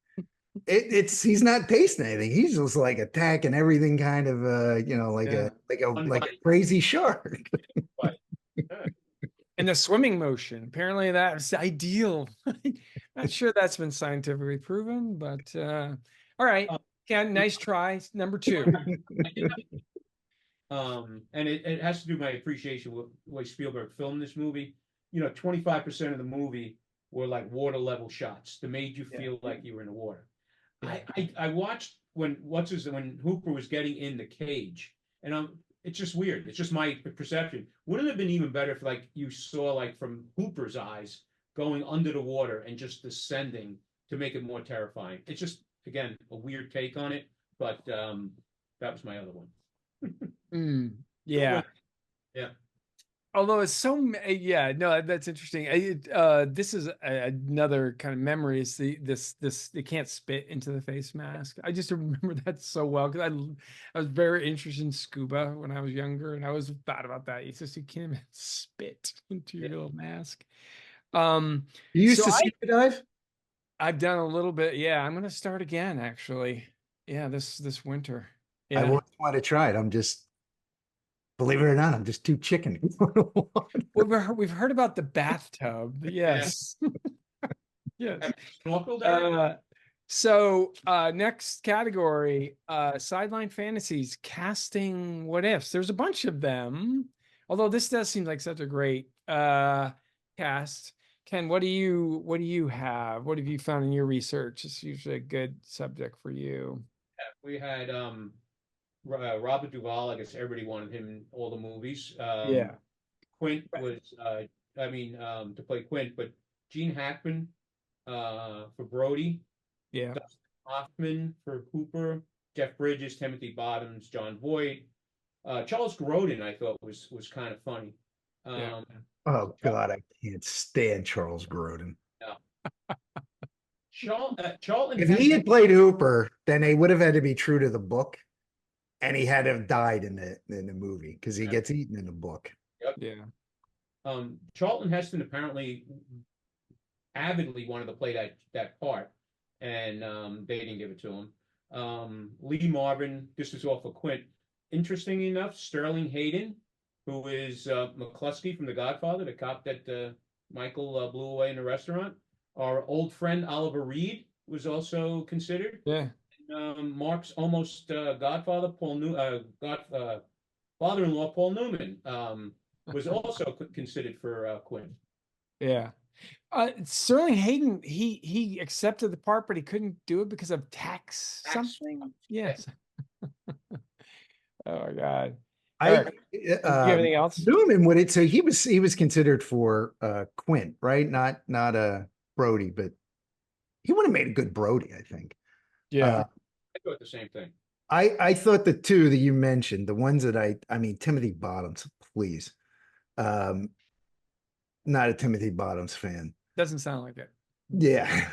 he's not tasting anything. He's just like attacking everything, kind of like a crazy shark. And the swimming motion, apparently that's ideal. Not sure that's been scientifically proven, but all right. Yeah, nice try. Number 2. And it has to do with my appreciation with the way Spielberg filmed this movie. 25% of the movie were like water level shots that made you feel like you were in the water. I watched when Hooper was getting in the cage, and it's just weird. It's just my perception. Wouldn't it have been even better if like you saw like from Hooper's eyes going under the water and just descending to make it more terrifying? It's just, again, a weird take on it, but that was my other one. Yeah. Yeah. Although it's so, yeah, no, that's interesting. This is another kind of memory. Is this they can't spit into the face mask. I just remember that so well because I was very interested in scuba when I was younger, and I was bad about that. It's just you can't even spit into your little mask. You used to scuba dive? I've done a little bit. Yeah, I'm gonna start again actually. Yeah, this winter. Yeah. I always want to try it. I'm just, believe it or not, I'm just too chicken. Well, we've heard about the bathtub. Yes. Yes. So next category, sideline fantasies, casting what ifs. There's a bunch of them, although this does seem like such a great cast. Ken, what do you have? What have you found in your research? It's usually a good subject for you. We had Robert Duvall. I guess everybody wanted him in all the movies. Quint was to play Quint, but Gene Hackman for Brody. Yeah. Dustin Hoffman for Cooper. Jeff Bridges, Timothy Bottoms, John Voight. Charles Grodin, I thought was kind of funny. Oh God, I can't stand Charles Grodin. No. Charlton. If he had played Hooper, then they would have had to be true to the book, and he had to have died in the movie because he gets eaten in the book. Yep. Yeah. Charlton Heston apparently avidly wanted to play that part, and they didn't give it to him. Lee Marvin, this was all for Quint. Interestingly enough, Sterling Hayden, who is McCluskey from The Godfather, the cop that Michael blew away in the restaurant. Our old friend Oliver Reed was also considered. Yeah. Mark's almost godfather, father-in-law Paul Newman, was also considered for Quint. Yeah. Sterling Hayden, he accepted the part, but he couldn't do it because of tax something. Yes. Oh my God. Anything else? Newman would it? So he was considered for Quint, right? Not Brody, but he would have made a good Brody, I think. Yeah. I thought the same thing. I thought the two that you mentioned, the ones that I mean, Timothy Bottoms, please. Not a Timothy Bottoms fan. Doesn't sound like it. Yeah.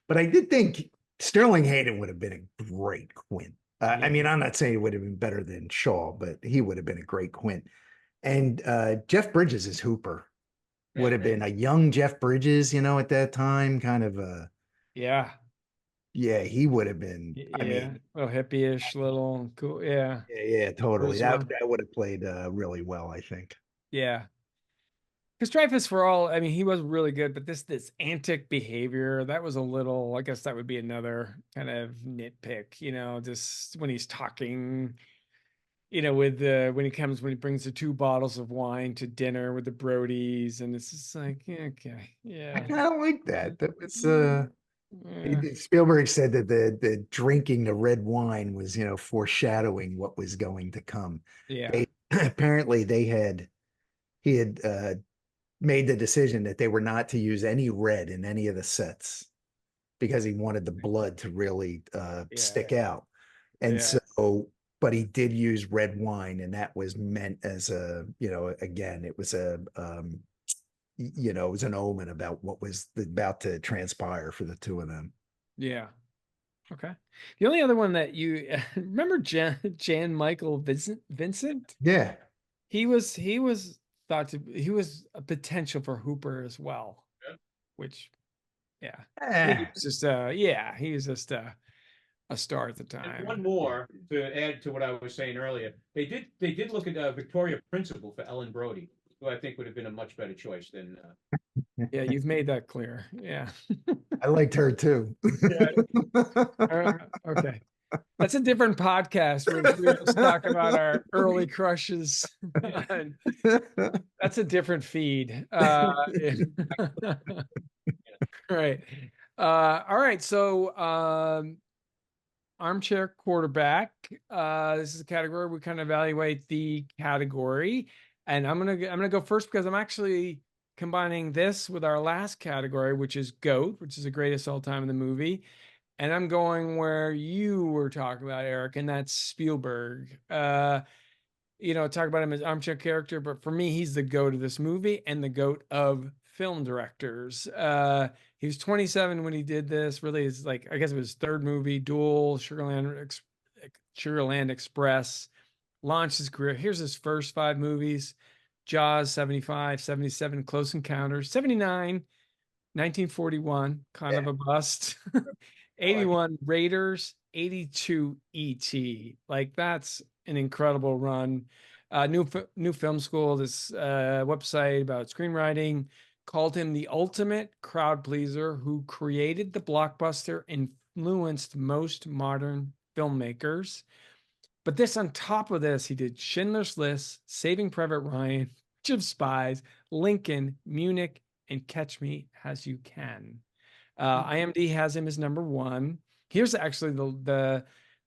But I did think Sterling Hayden would have been a great Quint. I mean, I'm not saying it would have been better than Shaw, but he would have been a great Quint. And Jeff Bridges as Hooper would have been a young Jeff Bridges, at that time, kind of yeah, he would have been. I mean, a little hippie-ish, little cool. Yeah, totally. That would have played really well, I think. Yeah. Because Dreyfuss, for all, I mean, he was really good, but this antic behavior, that was a little, I guess that would be another kind of nitpick, just when he's talking, with when he brings the 2 bottles of wine to dinner with the Brodies, and it's just like, okay, yeah. I kind of like that. That was, Spielberg said that the drinking the red wine was, foreshadowing what was going to come. Yeah. Apparently he had made the decision that they were not to use any red in any of the sets because he wanted the blood to really stick out. And so, but he did use red wine, and that was meant as again, it was it was an omen about what was about to transpire for the 2 of them. Yeah. Okay. The only other one that you remember, Jan Michael Vincent? Yeah. He was thought to he was a potential for Hooper as well. Yeah. Which, yeah, Eh. he was just he was just a star at the And time. one more to add to what I was saying earlier. They did look at Victoria Principal for Ellen Brody, who I think would have been a much better choice than. Yeah, you've made that clear. Yeah. I liked her too. Okay. That's a different podcast where we just talk about our early crushes. That's a different feed. Yeah. Right. All right. So armchair quarterback. This is a category we kind of evaluate the category. And I'm gonna go first because I'm actually combining this with our last category, which is GOAT, which is the greatest all time in the movie. And I'm going where you were talking about, Eric, and that's Spielberg. Talk about him as armchair character, but for me, he's the GOAT of this movie and the GOAT of film directors. He was 27 when he did this. Really, it's like, I guess it was his third movie, Duel, Sugarland Express, launched his career. Here's his first 5 movies: Jaws, 75, 77, Close Encounters, 79, 1941, kind of a bust. 81 Raiders, 82 ET. Like, that's an incredible run. New Film School, this website about screenwriting, called him the ultimate crowd pleaser who created the blockbuster, influenced most modern filmmakers. But this, on top of this, he did Schindler's List, Saving Private Ryan, Bridge of Spies, Lincoln, Munich, and Catch Me As You Can. IMDb has him as number 1. Here's actually the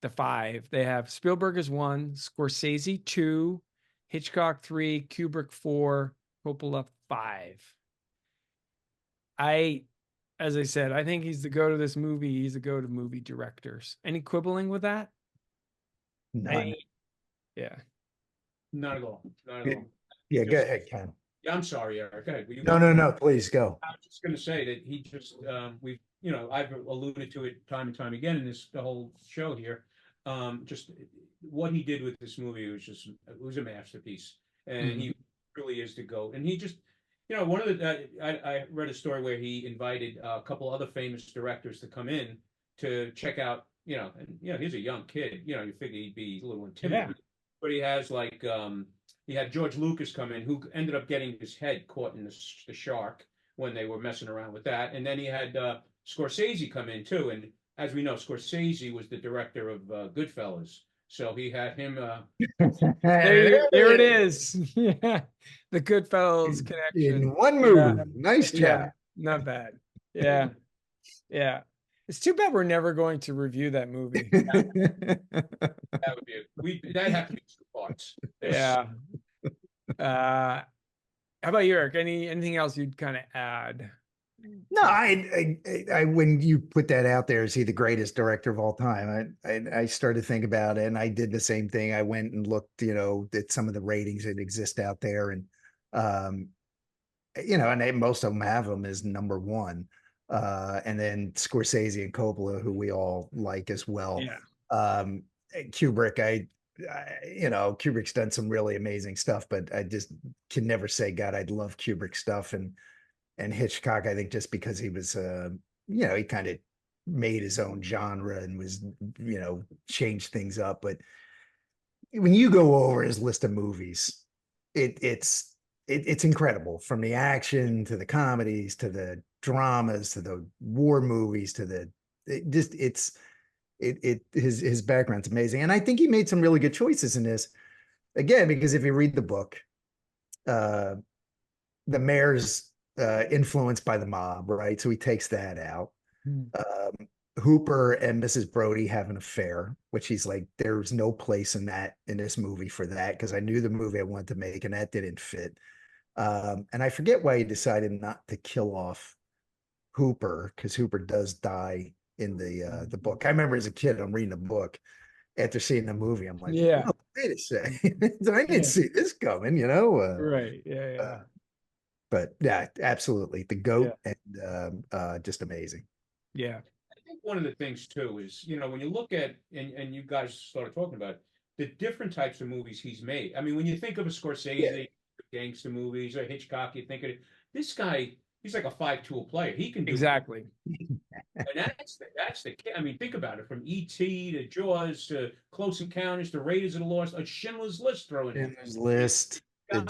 5. They have Spielberg as 1, Scorsese 2, Hitchcock 3, Kubrick 4, Coppola 5. As I said, I think he's the go to this movie. He's the go to movie directors. Any quibbling with that? None. Yeah. Not at all. Not at all. Yeah, go ahead, Ken. Yeah, I'm sorry, Eric. Okay, No, please go. I was just going to say that he just I've alluded to it time and time again in the whole show here. Just what he did with this movie was a masterpiece, and he really is the GOAT. And he just, one of the I read a story where he invited a couple other famous directors to come in to check out. He's a young kid. You figure he'd be a little intimidated, but he has he had George Lucas come in, who ended up getting his head caught in the shark when they were messing around with that. And then he had Scorsese come in too. And as we know, Scorsese was the director of Goodfellas. So he had him. There it is. Yeah. The Goodfellas connection. In one movie. Nice job. Yeah, not bad. Yeah. Yeah. It's too bad we're never going to review that movie. That would be that'd have to be 2 parts. Yeah. How about you, Eric? Anything else you'd kind of add? No, I when you put that out there, is he the greatest director of all time? I started to think about it, and I did the same thing. I went and looked, at some of the ratings that exist out there, and and most of them have him as number 1. And then Scorsese and Coppola, who we all like as well. Yeah. Kubrick, Kubrick's done some really amazing stuff, but I just can never say, God, I'd love Kubrick stuff. And Hitchcock, I think just because he was, he kind of made his own genre and was, changed things up. But when you go over his list of movies, it's incredible, from the action to the comedies to the dramas to the war movies to his background's amazing. And I think he made some really good choices in this, again, because if you read the book, the mayor's influenced by the mob, right? So he takes that out. Hooper and Mrs. Brody have an affair, which he's like, there's no place in this movie for that, because I knew the movie I wanted to make and that didn't fit. And I forget why he decided not to kill off Hooper, because Hooper does die in the book. I remember as a kid, I'm reading the book after seeing the movie. I'm like, yeah, oh, wait a second, I didn't see this coming, right? Yeah. But yeah, absolutely, the GOAT, and just amazing. Yeah. I think one of the things too is, when you look at, and you guys started talking about the different types of movies he's made. I mean, when you think of a Scorsese, gangster movies, or Hitchcock, you think of this guy, he's like a 5 tool player. He can do Exactly. and that's the key. I mean, think about it, from E.T. to Jaws to Close Encounters to Raiders of the Lost, a Schindler's List thrown in. Schindler's List.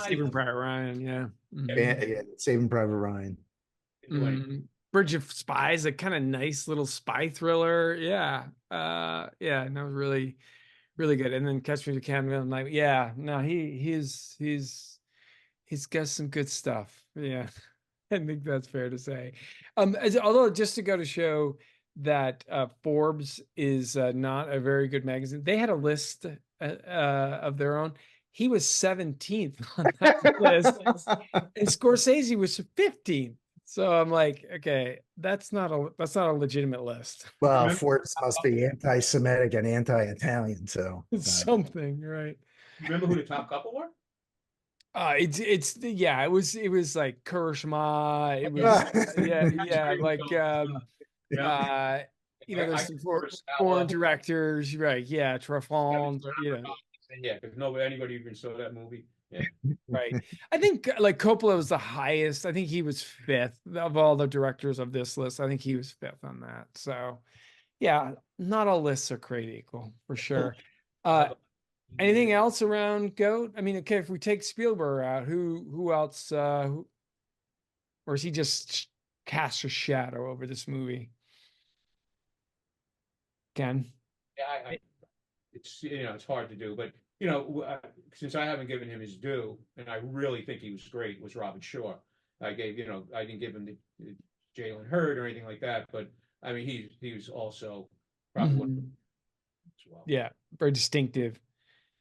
Saving Private Ryan, yeah. Yeah, Saving Private Ryan. Bridge of Spies, a kind of nice little spy thriller. Yeah. Yeah, no, really, really good. And then Catch Me If You Can, like, yeah, no, he's got some good stuff. Yeah. I think that's fair to say. Although, just to go to show that Forbes is not a very good magazine, they had a list of their own. He was 17th on that list, and Scorsese was 15th. So I'm like, okay, that's not a legitimate list. Well, Forbes must be anti-Semitic and anti-Italian, so It's something, right? Remember who the top couple were? It was like Kershma. It was like there's some foreign directors, right? Yeah, Truffaut, Yeah, because anybody even saw that movie. Yeah. Right. I think like Coppola was the highest. I think he was 5th of all the directors of this list. I think he was 5th on that. So yeah, not all lists are created equal for sure. Anything else around GOAT? I mean, okay, if we take Spielberg out, who else? Or is he just cast a shadow over this movie? Ken? Yeah, it's it's hard to do, but since I haven't given him his due, and I really think he was great, was Robert Shaw. I didn't give him the Jalen Hurd or anything like that, but I mean, he was also probably one as well. Yeah, very distinctive.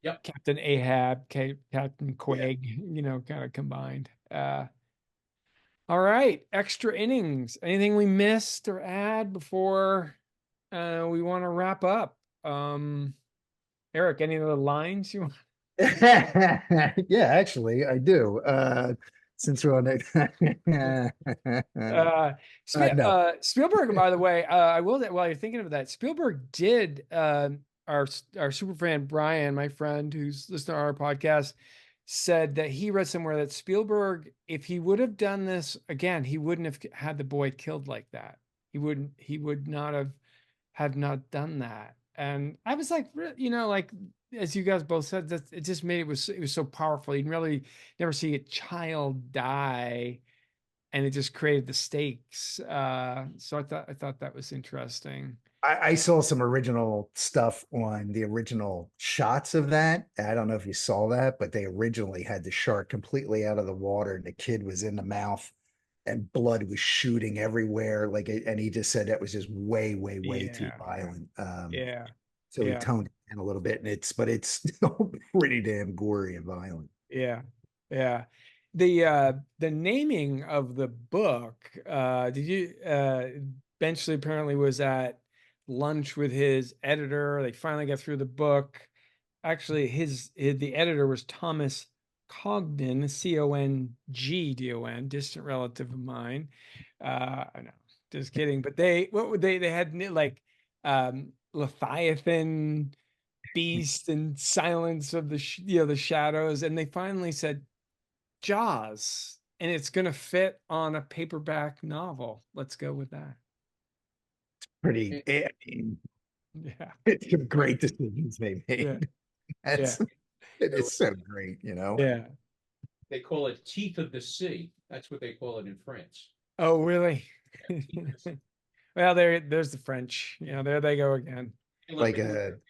Yep. Captain Ahab, Captain Quag, kind of combined. All right, extra innings. Anything we missed or add before we want to wrap up? Eric, any other lines you want? Yeah, actually, I do. Since we're on it. Spielberg, by the way, I will, while you're thinking of that, Spielberg did our super fan Brian, my friend who's listening to our podcast, said that he read somewhere that Spielberg, if he would have done this again, he wouldn't have had the boy killed like that. He would not have not done that. And I was like, like as you guys both said, that it just made it was so powerful. You really never see a child die, and it just created the stakes. So I thought that was interesting. I saw some original stuff on the original shots of that. I don't know if you saw that, but they originally had the shark completely out of the water and the kid was in the mouth and blood was shooting everywhere. And he just said that was just way too violent. So he toned it down a little bit, and but it's still pretty damn gory and violent. Yeah. The naming of the book, Benchley apparently was at lunch with his editor. They finally got through the book. Actually, the editor was Thomas Congdon, Congdon, distant relative of mine. I know, just kidding. But they had like Leviathan, Beast, and Silence of the Shadows, and they finally said Jaws, and it's going to fit on a paperback novel. Let's go with that. Pretty, it's some great decisions they made. It is so great, Yeah. They call it Teeth of the Sea. That's what they call it in France. Oh, really? Well, there's the French. There they go again. Like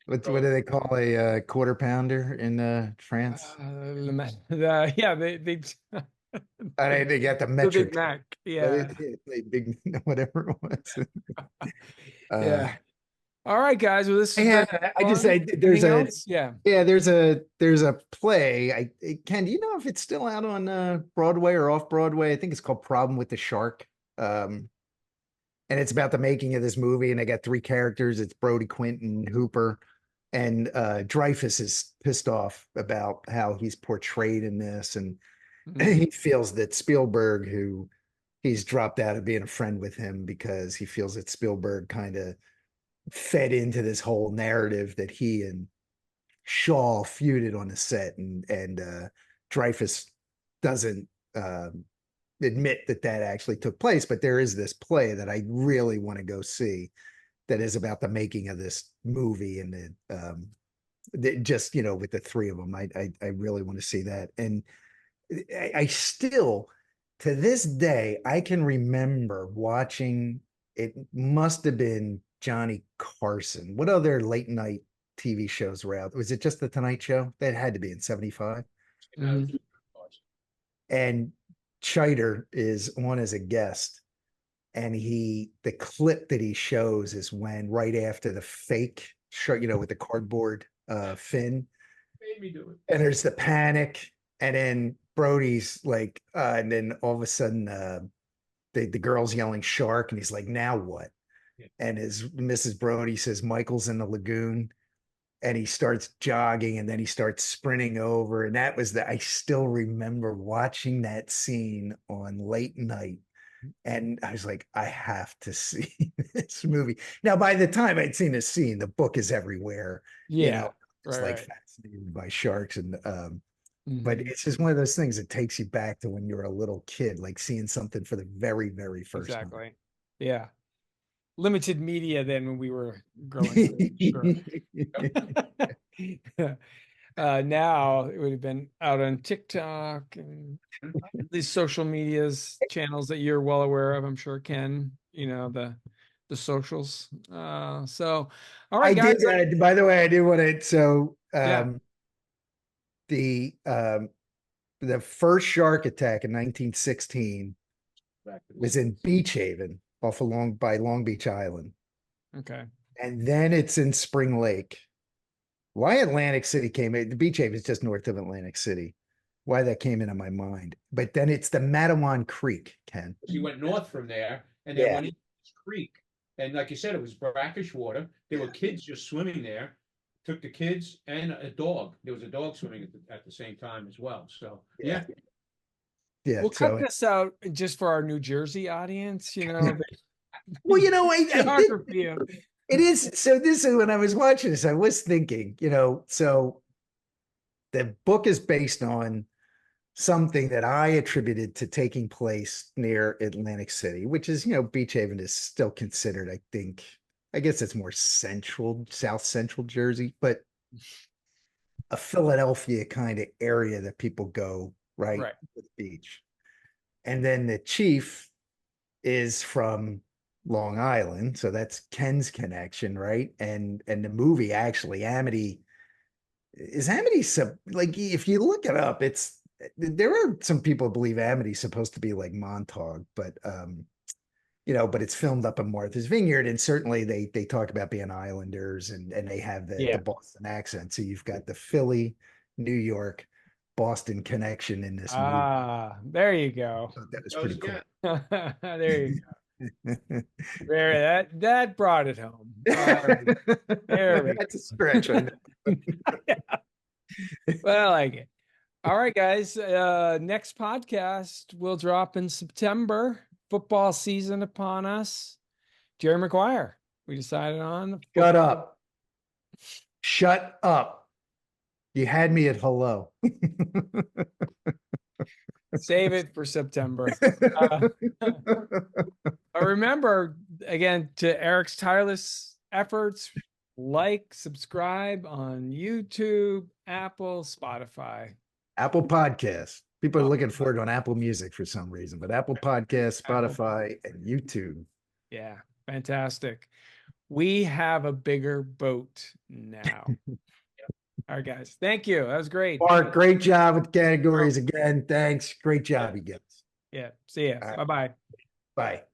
what do they call a quarter pounder in France? Yeah, they they got the metric. Big Mac. Yeah. Big whatever it was. Yeah. All right, guys. Well, this there's a play. Ken, do you know if it's still out on Broadway or off Broadway? I think it's called Problem with the Shark. And it's about the making of this movie, and they got 3 characters. It's Brody, Quinton, Hooper, and Dreyfuss is pissed off about how he's portrayed in this, and he feels that Spielberg, who he's dropped out of being a friend with him because he feels that Spielberg kind of fed into this whole narrative that he and Shaw feuded on the set, and Dreyfuss doesn't admit that that actually took place, but there is this play that I really want to go see that is about the making of this movie, and just, with the three of them. I really want to see that. And I still, to this day, I can remember watching, it must have been Johnny Carson. What other late night TV shows were out? Was it just the Tonight Show? That had to be in 75. Mhm. And Chider is on as a guest. And the clip that he shows is when right after the fake show, with the cardboard fin, Made me do it. and there's the panic, and then Brody's like, and then all of a sudden the girl's yelling shark, and he's like, now what? Yeah. And his Mrs. Brody says Michael's in the lagoon, and he starts jogging, and then he starts sprinting over. And that was I still remember watching that scene on late night. And I was like, I have to see this movie. Now, by the time I'd seen the scene, the book is everywhere. Yeah. It's Right, like right. fascinated by sharks. And but Mhm. it's just one of those things that takes you back to when you were a little kid, like seeing something for the very, very first time. Exactly. Yeah. Limited media then when we were growing up. Sure. Now it would have been out on TikTok and these social medias channels that you're well aware of, I'm sure, Ken, the socials. So all right, I guys. did, by the way, I did want to, so Yeah. the first shark attack in 1916 was in Beach Haven off of Long Beach Island. Okay. And then it's in Spring Lake. Why Atlantic City came in, the Beach Haven is just north of Atlantic City. Why that came into my mind. But then it's the Matawan Creek, Ken. He went north from there, and then Yeah. went into this creek. And like you said, it was brackish water. There were kids just swimming there. Took the kids and a dog. There was a dog swimming at the same time as well. So yeah. Yeah. We'll so cut this out just for our New Jersey audience, well, I think geography of it is. So this is when I was watching this, I was thinking, so the book is based on something that I attributed to taking place near Atlantic City, which is, Beach Haven is still considered, I guess it's more South Central Jersey, but a Philadelphia kind of area that people go, right? With the beach. And then the chief is from Long Island. So that's Ken's connection, right? And the movie actually, Amity, like, if you look it up, there are some people believe Amity's supposed to be like Montauk, but but it's filmed up in Martha's Vineyard, and certainly they talk about being Islanders, and they have the Boston accent. So you've got the Philly, New York, Boston connection in this movie. There you go. That was pretty cool. There you go. That brought it home. There we That's a stretch. I know. Well, I like it. All right, guys. Next podcast will drop in September. Football season upon us. Jerry Maguire. We decided on. Shut up. Shut up. You had me at hello. Save it for September. Remember, again, to Eric's tireless efforts, like, subscribe on YouTube, Apple, Spotify. Apple Podcasts. People are looking for it on Apple Music for some reason, but Apple Podcasts, Spotify, and YouTube. Yeah, fantastic. We have a bigger boat now. All right, guys. Thank you. That was great. Mark, great job with categories again. Thanks. Great job, you guys. Yeah. See ya. Bye-bye. Bye.